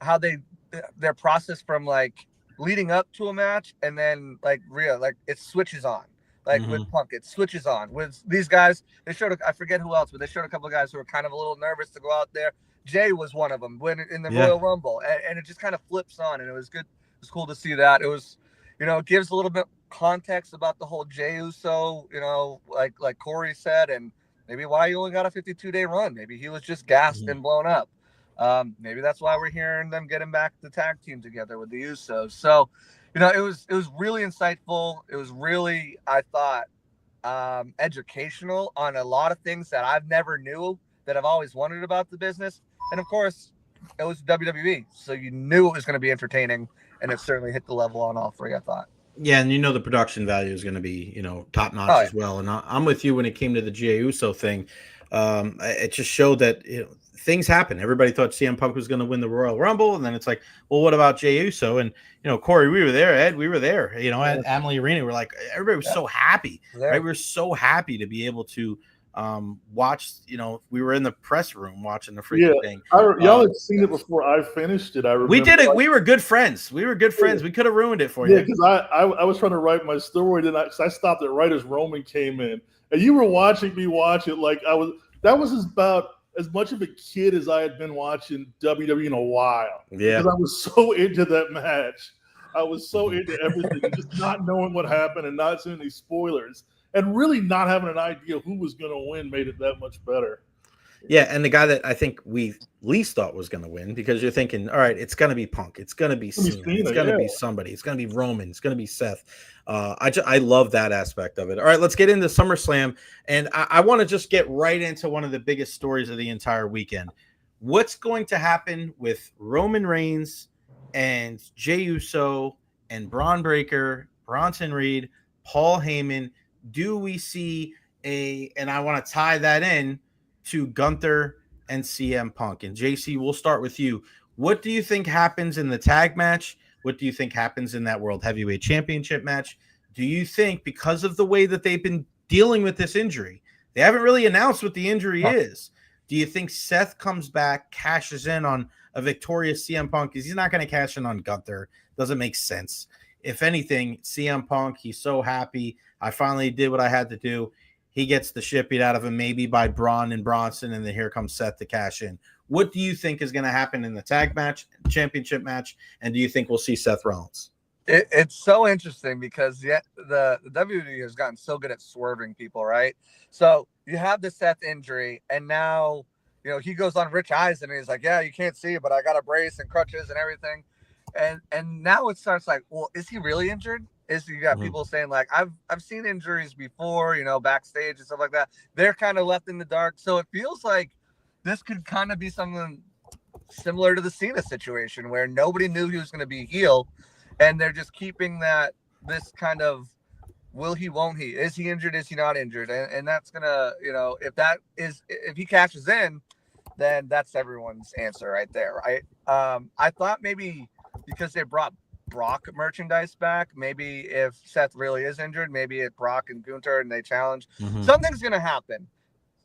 how their process from, like, leading up to a match, and then, like, Rhea, like, it switches on. Like with Punk, it switches on. With these guys, they showed, I forget who else, but they showed a couple of guys who were kind of a little nervous to go out there. Jay was one of them when in the Royal Rumble, and it just kind of flips on, and it was good. It was cool to see that. It was, it gives a little bit context about the whole Jey Uso, like Corey said, and maybe why he only got a 52-day run. Maybe he was just gassed and blown up. Maybe that's why we're hearing them getting back the tag team together with the Usos. So, it was really insightful. It was really, I thought, educational on a lot of things that I've never knew, that I've always wondered about the business. And of course, it was WWE, so you knew it was going to be entertaining, and it certainly hit the level on all three, I thought. Yeah, and the production value is going to be, top notch as well. And I'm with you when it came to the Jey Uso thing. It just showed that things happen. Everybody thought CM Punk was going to win the Royal Rumble, and then it's like, well, what about Jey Uso? And Corey, we were there. Ed, we were there. At Amalie Arena, we're like, everybody was so happy, right? We were so happy to be able to watch. We were in the press room watching the freaking thing. Y'all had seen it before I finished it. I remember we did it. We were good friends. We could have ruined it for you. Yeah, because I was trying to write my story, then I stopped it right as Roman came in, and you were watching me watch it. Like that was about as much of a kid as I had been watching WWE in a while. Yeah, because I was so into that match. I was so into everything, just not knowing what happened and not seeing any spoilers, and really not having an idea who was going to win made it that much better. Yeah, and the guy that I think we least thought was going to win, because you're thinking, all right, it's going to be Punk, it's going to be Cena, it's going to be somebody, it's going to be Roman, it's going to be Seth. I love that aspect of it. All right, let's get into SummerSlam, and I want to just get right into one of the biggest stories of the entire weekend. What's going to happen with Roman Reigns and Jey Uso and Braun Breaker, Bronson Reed, Paul Heyman? Do we see and I want to tie that in to Gunther and CM Punk? And JC, we'll start with you. What do you think happens in the tag match? What do you think happens in that World Heavyweight Championship match? Do you think, because of the way that they've been dealing with this injury, they haven't really announced what the injury is, do you think Seth comes back, cashes in on a victorious CM Punk? Because he's not going to cash in on Gunther. Doesn't make sense. If anything, CM Punk, he's so happy. I finally did what I had to do. He gets the shit beat out of him, maybe by Braun and Bronson, and then here comes Seth to cash in. What do you think is going to happen in the tag match, championship match, and do you think we'll see Seth Rollins? It's so interesting because the WWE has gotten so good at swerving people, right? So you have the Seth injury, and now he goes on Rich Eisen, and he's like, "Yeah, you can't see, but I got a brace and crutches and everything." And now it starts like, well, is he really injured? You got people saying, like, I've seen injuries before, backstage and stuff like that. They're kind of left in the dark. So it feels like this could kind of be something similar to the Cena situation, where nobody knew he was going to be heel, and they're just keeping this kind of, will he, won't he? Is he injured? Is he not injured? And that's gonna, if he cashes in, then that's everyone's answer right there, right? I thought maybe because they brought Brock merchandise back, maybe if Seth really is injured, maybe it's Brock and Gunther and they challenge. Something's gonna happen.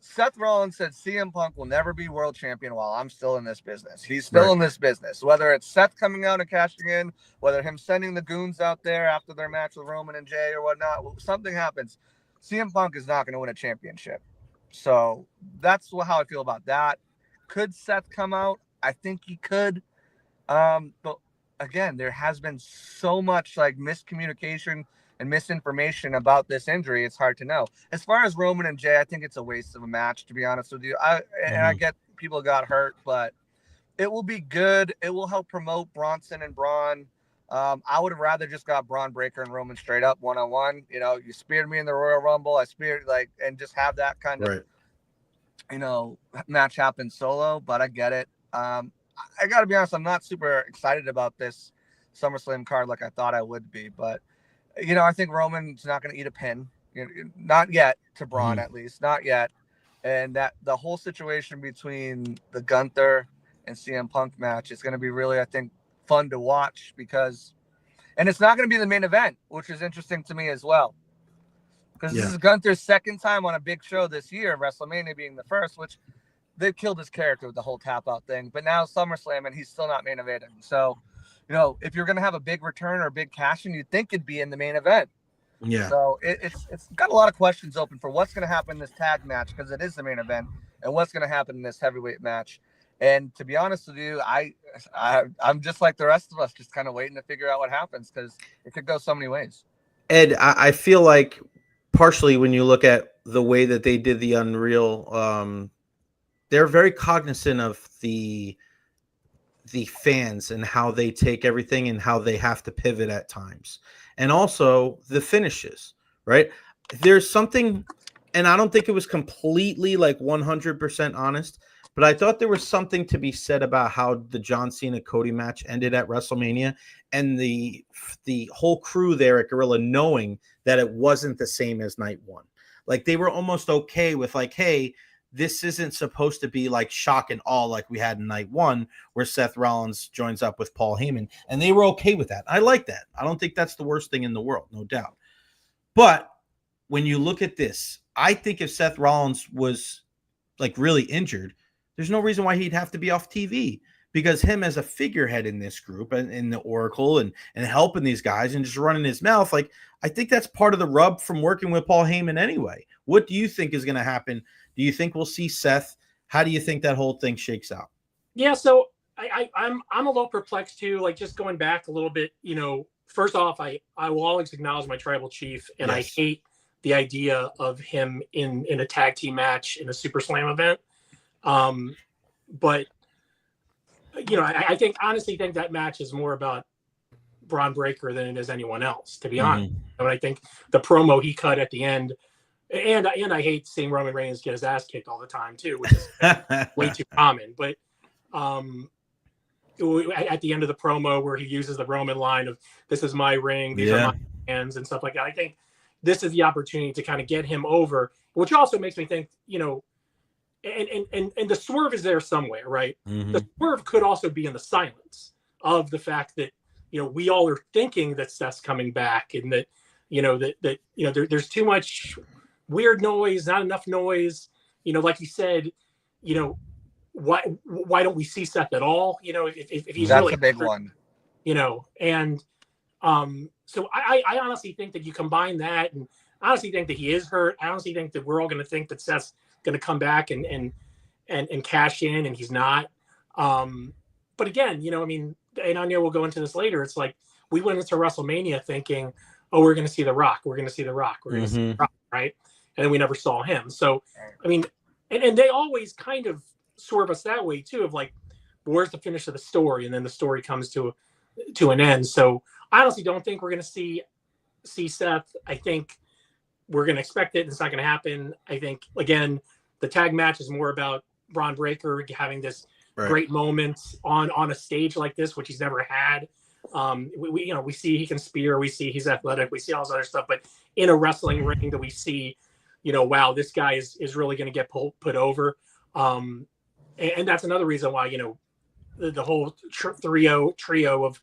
Seth Rollins said CM Punk will never be world champion while I'm still in this business. He's still in this business. Whether it's Seth coming out and cashing in, whether him sending the goons out there after their match with Roman and Jay or whatnot, something happens. CM Punk is not going to win a championship. So that's how I feel about that. Could Seth come out? I think he could. But again, there has been so much like miscommunication and misinformation about this injury. It's hard to know. As far as Roman and Jay, I think it's a waste of a match, to be honest with you. I get people got hurt, but it will be good. It will help promote Bronson and Braun. I would have rather just got Braun Breaker and Roman straight up one-on-one. You know, you speared me in the Royal Rumble. I speared and just have that kind of, match happen solo, but I get it. I got to be honest, I'm not super excited about this SummerSlam card like I thought I would be, but I think Roman's not going to eat a pin, not yet, to Braun at least, not yet. And that the whole situation between the Gunther and CM Punk match is going to be really, I think, fun to watch and it's not going to be the main event, which is interesting to me as well. Because this is Gunther's second time on a big show this year, WrestleMania being the first, which they've killed his character with the whole tap out thing. But now SummerSlam, and he's still not main eventing. So, if you're going to have a big return or a big cash in, you'd think it'd be in the main event. Yeah. So it's got a lot of questions open for what's going to happen in this tag match, because it is the main event, and what's going to happen in this heavyweight match. And to be honest with you, I'm just like the rest of us, just kind of waiting to figure out what happens, because it could go so many ways. Ed, I feel like partially when you look at the way that they did the Unreal, they're very cognizant of the fans and how they take everything and how they have to pivot at times. And also the finishes, right? There's something, and I don't think it was completely like 100% honest, but I thought there was something to be said about how the John Cena Cody match ended at WrestleMania, and the whole crew there at Gorilla knowing that it wasn't the same as night one. Like they were almost okay with like, hey, this isn't supposed to be like shock and awe like we had in night one, where Seth Rollins joins up with Paul Heyman, and they were okay with that. I like that. I don't think that's the worst thing in the world, no doubt. But when you look at this, I think if Seth Rollins was like really injured, there's no reason why he'd have to be off TV, because him as a figurehead in this group and in the Oracle and helping these guys and just running his mouth, like I think that's part of the rub from working with Paul Heyman anyway. What do you think is going to happen? Do you think we'll see Seth? How do you think that whole thing shakes out? Yeah, so I'm a little perplexed too. Like just going back a little bit, first off, I will always acknowledge my tribal chief, and I hate the idea of him in a tag team match in a Super Slam event. But I honestly think that match is more about Braun Breaker than it is anyone else, to be honest. And I think the promo he cut at the end, and I hate seeing Roman Reigns get his ass kicked all the time too, which is way too common. But at the end of the promo where he uses the Roman line of "This is my ring, these are my hands" and stuff like that, I think this is the opportunity to kind of get him over, which also makes me think, and the swerve is there somewhere, right? The swerve could also be in the silence of the fact that we all are thinking that Seth's coming back, and that there's too much weird noise, not enough noise. Like you said, why don't we see Seth at all? If he's that's really a big one. And so I honestly think that you combine that, and I honestly think that he is hurt. I honestly think that we're all going to think that Seth's going to come back and cash in, and he's not. But again, and I know we'll go into this later. It's like we went into WrestleMania thinking, oh, we're going to see The Rock. We're going to see The Rock. We're going to see The Rock, right? And then we never saw him. So, and they always kind of swerve us that way too, of like, where's the finish of the story? And then the story comes to an end. So I honestly don't think we're going to see Seth. I think we're going to expect it. It's not going to happen. I think, again, the tag match is more about Braun Breaker having this great moment on a stage like this, which he's never had. We see he can spear. We see he's athletic. We see all this other stuff. But in a wrestling ring that we see, wow, this guy is really going to get put over. And that's another reason why, the whole trio of,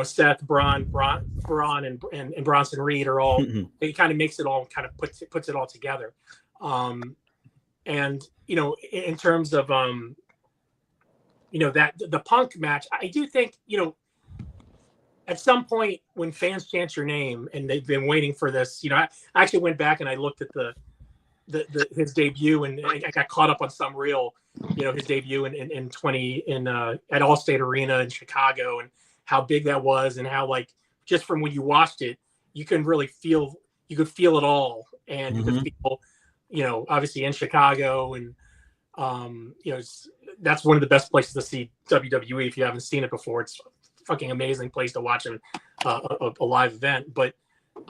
Seth, Braun, and Bronson Reed are all, it kind of makes it all, kind of puts it all together. And And, in terms of, that the Punk match, I do think, at some point when fans chant your name and they've been waiting for this, I actually went back and I looked at his debut, and I got caught up on some reel, his debut at Allstate Arena in Chicago, and how big that was, and how, like, just from when you watched it, you could feel it all, and you could feel, obviously in Chicago, and that's one of the best places to see WWE if you haven't seen it before. It's a fucking amazing place to watch a live event. But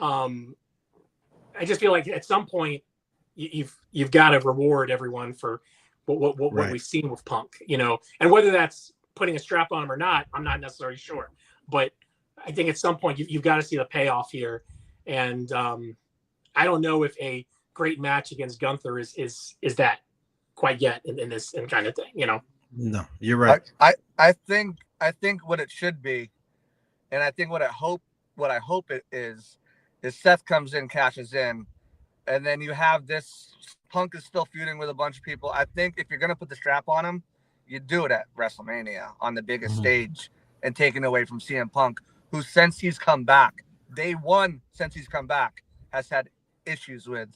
I just feel like at some point you've got to reward everyone for what we've seen with Punk, and whether that's putting a strap on him or not, I'm not necessarily sure. But I think at some point you've got to see the payoff here, and I don't know if a great match against Gunther is that quite yet in this kind of thing, No, you're right. I think what it should be, and I think what I hope it is Seth comes in, cashes in, and then you have this Punk is still feuding with a bunch of people. I think if you're gonna put the strap on him, you do it at WrestleMania on the biggest stage, and taking away from CM Punk, who since he's come back, day one since he's come back, has had issues with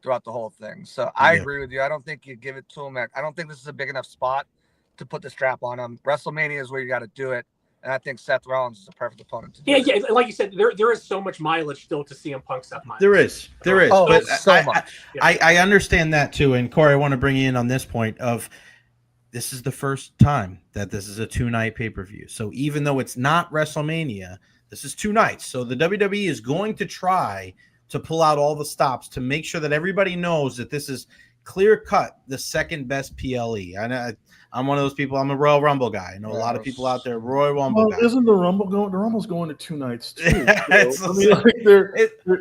throughout the whole thing. So I agree with you. I don't think you give it to him. I don't think this is a big enough spot to put the strap on him. WrestleMania is where you got to do it. And I think Seth Rollins is a perfect opponent to do it. Yeah, like you said, there is so much mileage still to CM Punk Seth mileage. There is. Oh, but so much. I understand that too. And Corey, I want to bring you in on this point of this is the first time that this is a 2-night pay-per-view. So even though it's not WrestleMania, this is 2 nights. So the WWE is going to try to pull out all the stops to make sure that everybody knows that this is clear cut the second best PLE. I know I'm one of those people. I'm a Royal Rumble guy. I know a lot of people out there. Royal Rumble guy. Isn't the Rumble going? The Rumble's going to 2 nights too.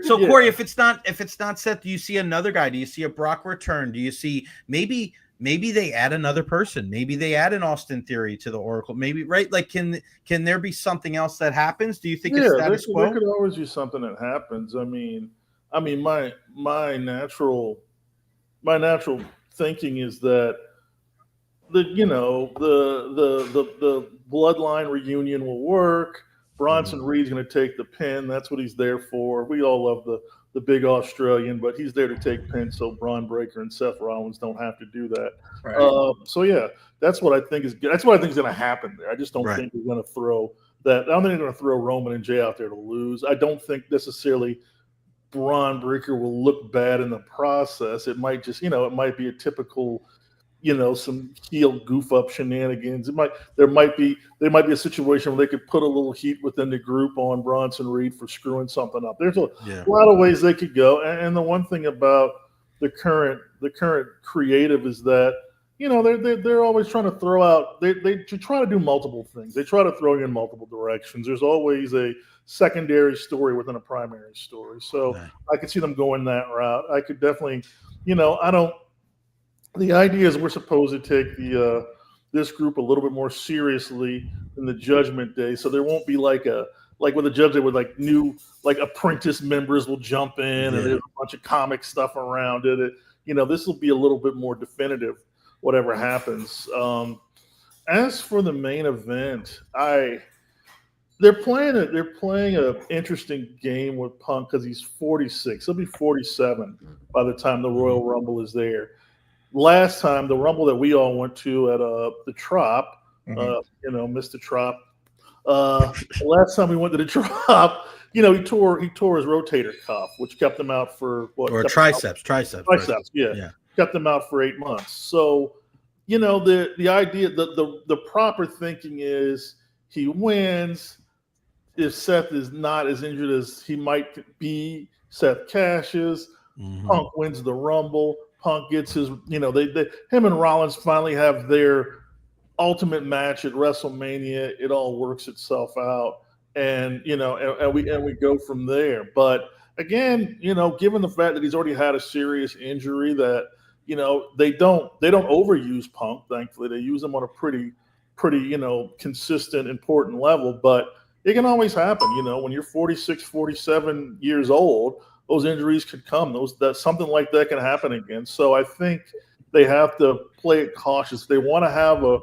So Corey, if it's not Seth, do you see another guy? Do you see a Brock return? Do you see maybe they add another person? Maybe they add an Austin Theory to the Oracle. Maybe, right? Like, can there be something else that happens? Do you think it's status quo? There could always be something that happens. I mean, my natural thinking is that the bloodline reunion will work. Bronson Reed's going to take the pin. That's what he's there for. We all love the big Australian, but he's there to take pins so Braun Breaker and Seth Rollins don't have to do that. Right. So yeah, that's what I think is good. That's what I think is going to happen there. I just don't think they're going to throw that. I don't think they're going to throw Roman and Jay out there to lose. I don't think necessarily Braun Breaker will look bad in the process. It might just, it might be a typical, some heel goof up shenanigans. There might be a situation where they could put a little heat within the group on Bronson Reed for screwing something up. There's a lot of ways they could go. And the one thing about the current creative is that, they're always trying to throw out, they try to do multiple things. They try to throw you in multiple directions. There's always a secondary story within a primary story. So I could see them going that route. I could definitely, the idea is we're supposed to take this group a little bit more seriously in the Judgment Day. So there won't be like with the Judgment Day with new apprentice members will jump in and there's a bunch of comic stuff around it. This will be a little bit more definitive, whatever happens. As for the main event, they're playing an interesting game with Punk because he's 46. He'll be 47 by the time the Royal Rumble is there. Last time, the Rumble that we all went to at the Trop, Mr. Trop. Last time we went to the Trop, he tore his rotator cuff, which kept him out for what? Or triceps. Triceps, yeah. Kept him out for 8 months. So, the idea, the proper thinking is he wins. If Seth is not as injured as he might be, Seth cashes. Punk wins the Rumble. Punk gets his, him and Rollins finally have their ultimate match at WrestleMania. It all works itself out, and we go from there. But again, given the fact that he's already had a serious injury, that they don't overuse Punk. Thankfully, they use him on a pretty consistent, important level. But it can always happen. When you're 46, 47 years old, those injuries could come. That something like that can happen again. So I think they have to play it cautious. They want to have a.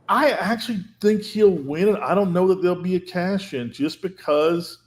I actually think he'll win it. I don't know that there'll be a cash in just because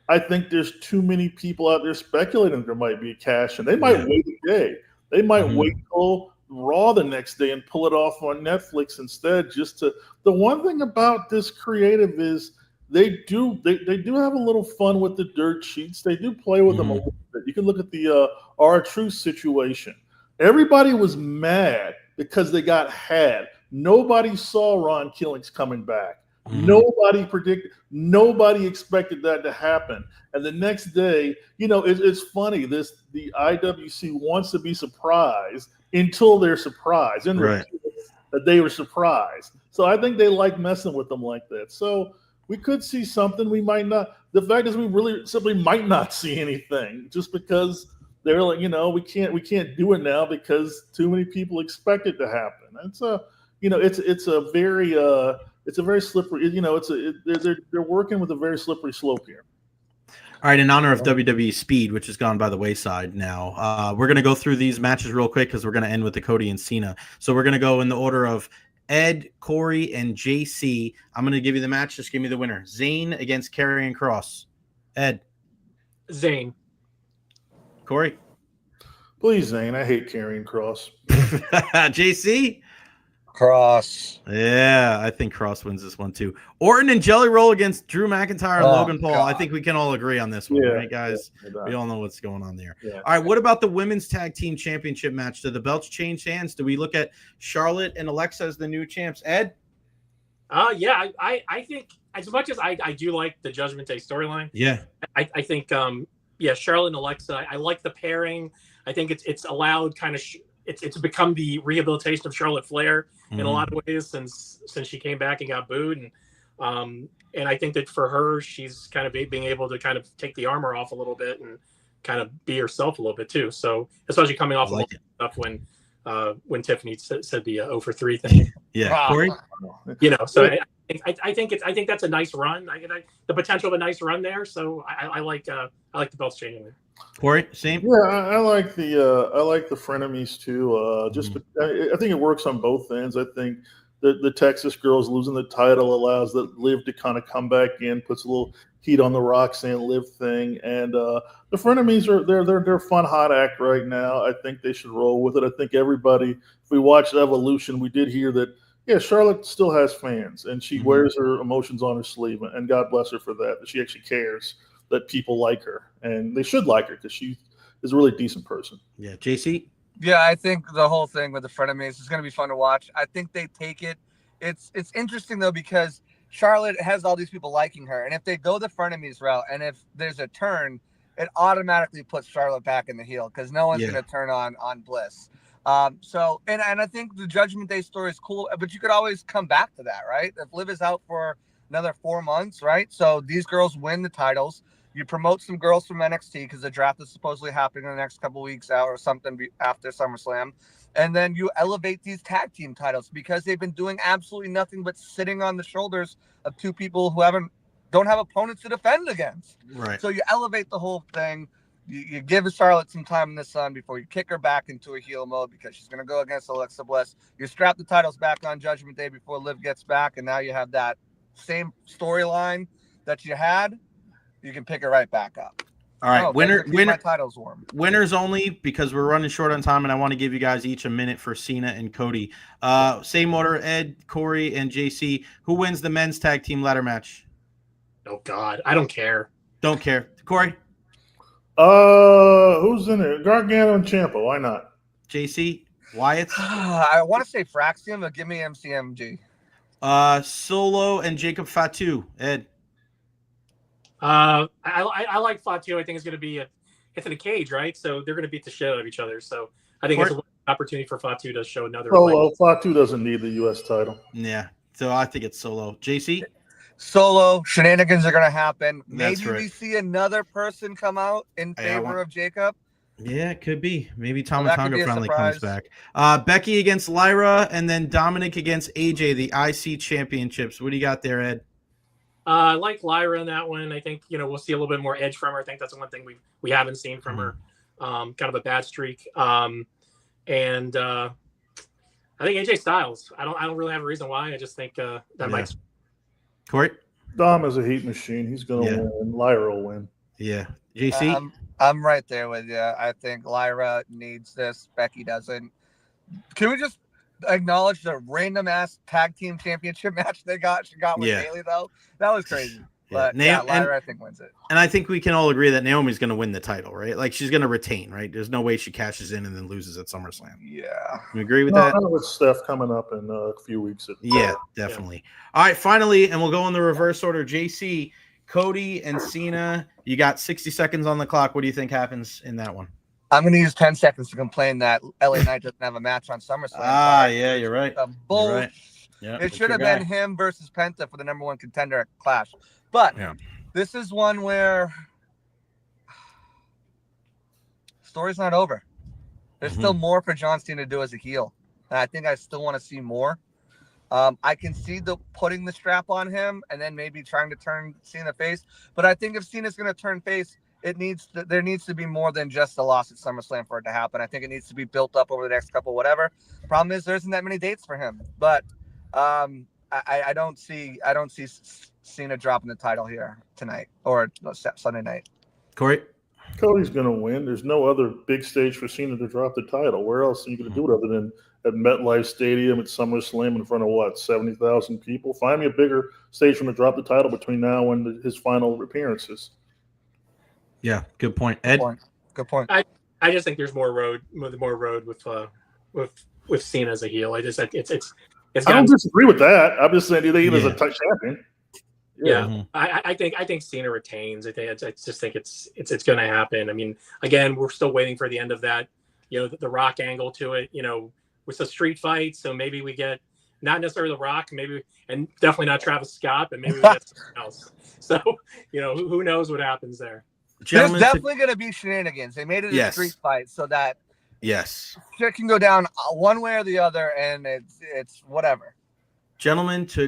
I think there's too many people out there speculating there might be a cash in. They might wait a day. They might wait till Raw the next day and pull it off on Netflix instead. The one thing about this creative is they do have a little fun with the dirt sheets. They do play with them a little bit. You can look at the R-Truth situation. Everybody was mad because they got had. Nobody saw Ron Killings coming back. Nobody predicted. Nobody expected that to happen. And the next day, it's funny. The IWC wants to be surprised until they're surprised, and that they were surprised. So I think they like messing with them like that. So we could see something. We might not. The fact is, we really simply might not see anything just because they're like, we can't do it now because too many people expect it to happen. It's a very slippery. They're working with a very slippery slope here. All right, in honor of WWE Speed, which has gone by the wayside now, we're going to go through these matches real quick because we're going to end with the Cody and Cena. So we're going to go in the order of Ed, Corey, and JC. I'm going to give you the match. Just give me the winner. Zayn against Karrion Kross. Ed. Zayn. Corey. Please, Zayn. I hate Karrion Kross. JC. Kross. Yeah, I think Kross wins this one too. Orton and Jelly Roll against Drew McIntyre and Logan Paul. God. I think we can all agree on this one, right, guys? Yeah, we all know what's going on there. Yeah. All right, what about the Women's Tag Team Championship match? Do the belts change hands? Do we look at Charlotte and Alexa as the new champs? Ed? Yeah, I think as much as I do like the Judgment Day storyline, I think Charlotte and Alexa, I like the pairing. I think it's allowed kind of it's become the rehabilitation of Charlotte Flair in a lot of ways since she came back and got booed, and I think that for her, she's kind of being able to kind of take the armor off a little bit and kind of be herself a little bit too. So especially coming off of stuff when Tiffany said the 0 for 3 thing. Yeah, Corey. So I think that's a nice run. The potential of a nice run there. So I like the belts changing there. Corey, same. Yeah, I like the frenemies too. I think it works on both ends. I think the Texas girls losing the title allows the Liv to kind of come back in, puts a little heat on the Roxanne Liv thing, and the frenemies they're a fun hot act right now. I think they should roll with it. I think everybody, if we watched Evolution, we did hear that. Yeah, Charlotte still has fans, and she wears her emotions on her sleeve, and God bless her for that. That she actually cares that people like her, and they should like her because she is a really decent person. Yeah, JC. Yeah, I think the whole thing with the frenemies is going to be fun to watch. I think they take it. It's interesting though because Charlotte has all these people liking her, and if they go the frenemies route, and if there's a turn, it automatically puts Charlotte back in the heel because no one's going to turn on Bliss. So I think the Judgment Day story is cool, but you could always come back to that, right? If Liv is out for another 4 months, right? So these girls win the titles. You promote some girls from NXT because the draft is supposedly happening in the next couple weeks out or something after SummerSlam. And then you elevate these tag team titles because they've been doing absolutely nothing but sitting on the shoulders of two people who don't have opponents to defend against. Right. So you elevate the whole thing. You give Charlotte some time in the sun before you kick her back into a heel mode because she's going to go against Alexa Bliss. You strap the titles back on Judgment Day before Liv gets back, and now you have that same storyline that you had. You can pick it right back up. All right, winner. My title's warm. Winners only because we're running short on time, and I want to give you guys each a minute for Cena and Cody. Same order: Ed, Corey, and JC. Who wins the men's tag team ladder match? Oh God, I don't care. Don't care, Corey. Who's in it? Gargano and Ciampa. Why not? JC, Wyatt. I want to say Fraxium, but give me MCMG. Solo and Jacob Fatu. Ed. I like Fatu. I think it's going to be it's in a cage, right? So they're going to beat the shit out of each other. So I think it's an opportunity for Fatu to show another. Solo. Fatu doesn't need the U.S. title. Yeah. So I think it's Solo. JC. Solo. Shenanigans are going to happen. Maybe we see another person come out in favor of Jacob. Yeah, it could be. Maybe Tama Tonga finally comes back. Becky against Lyra, and then Dominic against AJ, the IC championships. What do you got there, Ed? I like Lyra in that one. I think we'll see a little bit more edge from her. I think that's the one thing we haven't seen from her. Kind of a bad streak. and I think AJ Styles. I don't really have a reason why. I just think that might. Corey? Dom is a heat machine. He's going to win. Lyra will win. Yeah. JC? I'm right there with you. I think Lyra needs this. Becky doesn't. Can we just acknowledge the random ass tag team championship match she got with Bayley though? That was crazy. But Lyra, I think, wins it. And I think we can all agree that Naomi's going to win the title, right? Like, she's going to retain, right? There's no way she cashes in and then loses at SummerSlam. Yeah. You agree with that? With Steph coming up in a few weeks. Yeah, definitely. All right, finally, and we'll go in the reverse order. JC, Cody, and Cena, you got 60 seconds on the clock. What do you think happens in that one? I'm going to use 10 seconds to complain that LA Knight doesn't have a match on SummerSlam. Yeah, you're right. You're right. Yeah, it should have been him versus Penta for the number one contender at Clash. But this is one where story's not over. There's still more for John Cena to do as a heel. And I think I still want to see more. I can see the putting the strap on him and then maybe trying to turn Cena face. But I think if Cena's going to turn face, there needs to be more than just a loss at SummerSlam for it to happen. I think it needs to be built up over the next couple, whatever. Problem is there isn't that many dates for him. But I don't see Cena dropping the title here tonight or Sunday night. Corey? Cody's going to win. There's no other big stage for Cena to drop the title. Where else are you going to do it other than at MetLife Stadium at SummerSlam in front of 70,000 people? Find me a bigger stage for him to drop the title between now and his final appearances. Yeah, good point. Ed? Good point. I just think there's more road with Cena as a heel. I don't disagree with that. I'm just saying, do they even as a champion? Yeah, I think Cena retains. I just think it's going to happen. I mean, again, we're still waiting for the end of that. The Rock angle to it. With the street fight, so maybe we get not necessarily the Rock, maybe, and definitely not Travis Scott, but maybe we get something else. So who knows what happens there. There's definitely going to be shenanigans. They made it a street fight so that shit can go down one way or the other, and it's whatever. Gentlemen, to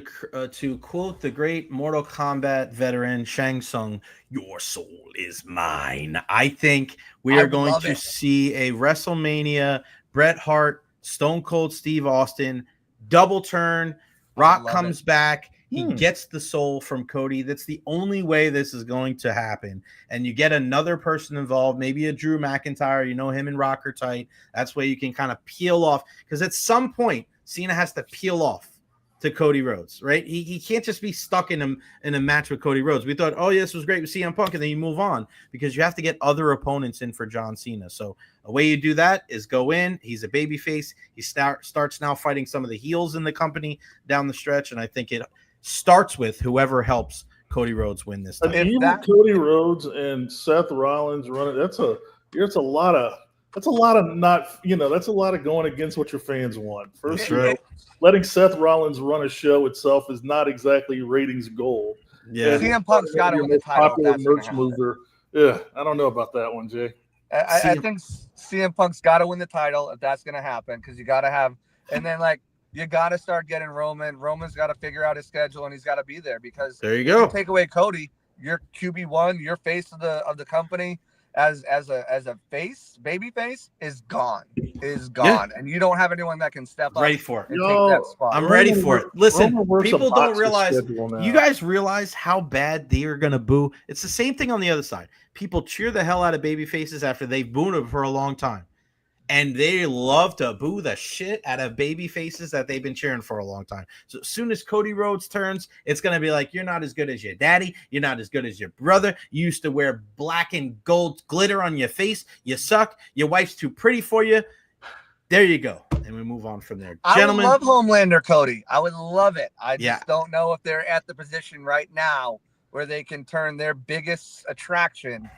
quote the great Mortal Kombat veteran Shang Tsung, "Your soul is mine." I think we are going to see a WrestleMania Bret Hart, Stone Cold Steve Austin double turn. Rock comes back. He gets the soul from Cody. That's the only way this is going to happen. And you get another person involved, maybe a Drew McIntyre. Him and Rock are tight. That's where you can kind of peel off. Because at some point, Cena has to peel off to Cody Rhodes, right? He can't just be stuck in a match with Cody Rhodes. We thought, this was great with CM Punk, and then you move on because you have to get other opponents in for John Cena. So a way you do that is go in. He's a babyface. He starts now fighting some of the heels in the company down the stretch, and I think it starts with whoever helps Cody Rhodes win this time. And even Cody Rhodes and Seth Rollins running, that's a lot of going against what your fans want. First of all, letting Seth Rollins run a show itself is not exactly ratings gold. Yeah, CM Punk's got to win the title. Popular merch mover. Yeah, I don't know about that one, Jay. I think CM Punk's got to win the title if that's going to happen, because you got to have, and then you got to start getting Roman. Roman's got to figure out his schedule, and he's got to be there, because there you go. Take away Cody, your QB1, your face of the company as a baby face is gone, and you don't have anyone that can step up. Ready for it? Take that spot. I'm ready for it. Listen, people don't realize. You guys realize how bad they are gonna boo? It's the same thing on the other side. People cheer the hell out of baby faces after they've booed them for a long time. And they love to boo the shit out of baby faces that they've been cheering for a long time. So as soon as Cody Rhodes turns, it's going to be like, you're not as good as your daddy. You're not as good as your brother. You used to wear black and gold glitter on your face. You suck. Your wife's too pretty for you. There you go. And we move on from there. Gentlemen, I would love Homelander Cody. I would love it. I just don't know if they're at the position right now where they can turn their biggest attraction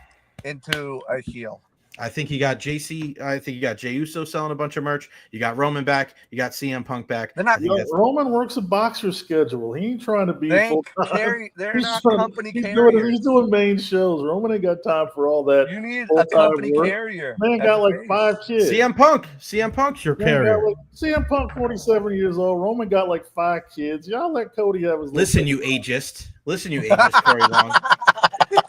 into a heel. I think you got JC. I think you got Jey Uso selling a bunch of merch. You got Roman back. You got CM Punk back. Roman works a boxer schedule. He ain't trying to be full-time. They're not company carriers. He's doing main shows. Roman ain't got time for all that. You need a company carrier. Man got like 5 kids. CM Punk's your carrier. CM Punk, 47 years old. Roman got like 5 kids. Y'all let Cody have his. Listen, you ageist, CoreyLong.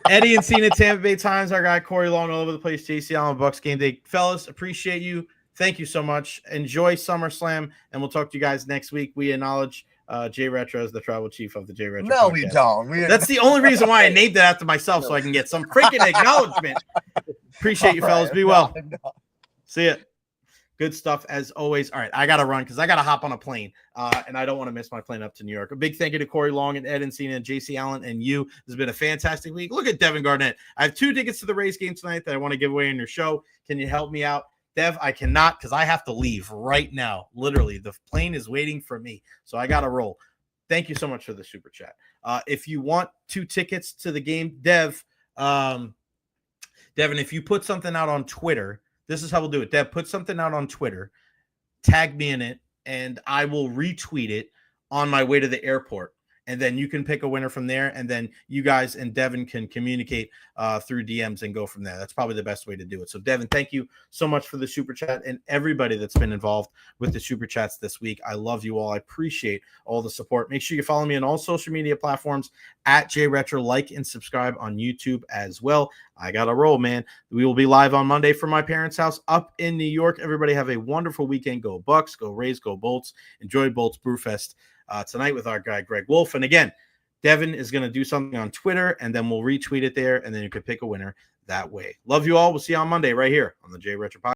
Eddie and Cena, Tampa Bay Times. Our guy CoreyLong all over the place. JC Allen, Bucks Game Day. Fellas, appreciate you. thank you so much. Enjoy SummerSlam, and we'll talk to you guys next week. We acknowledge Jay Retro as the tribal chief of the Jay Retro No, podcast. we don't. That's the only reason why I named it after myself, so I can get some freaking acknowledgement. Appreciate you, fellas. Be well. No. See ya. Good stuff as always. All right, I got to run because I got to hop on a plane, and I don't want to miss my plane up to New York. A big thank you to CoreyLong and Ed Encina and JC Allen and you. This has been a fantastic week. Look at Devin Garnett. I have 2 tickets to the Rays game tonight that I want to give away in your show. Can you help me out? Dev, I cannot because I have to leave right now. Literally, the plane is waiting for me, so I got to roll. Thank you so much for the super chat. If you want 2 tickets to the game, Devin, if you put something out on Twitter, this is how we'll do it. Dev, put something out on Twitter, tag me in it, and I will retweet it on my way to the airport. And then you can pick a winner from there. And then you guys and Devin can communicate through DMs and go from there. That's probably the best way to do it. So, Devin, thank you so much for the super chat and everybody that's been involved with the super chats this week. I love you all. I appreciate all the support. Make sure you follow me on all social media platforms at JRetro. Like and subscribe on YouTube as well. I got to roll, man. We will be live on Monday from my parents' house up in New York. Everybody have a wonderful weekend. Go Bucks, go Rays, go Bolts. Enjoy Bolts Brewfest tonight with our guy, Greg Wolf. And again, Devin is going to do something on Twitter, and then we'll retweet it there, and then you can pick a winner that way. Love you all. We'll see you on Monday right here on the Jay Recher Podcast.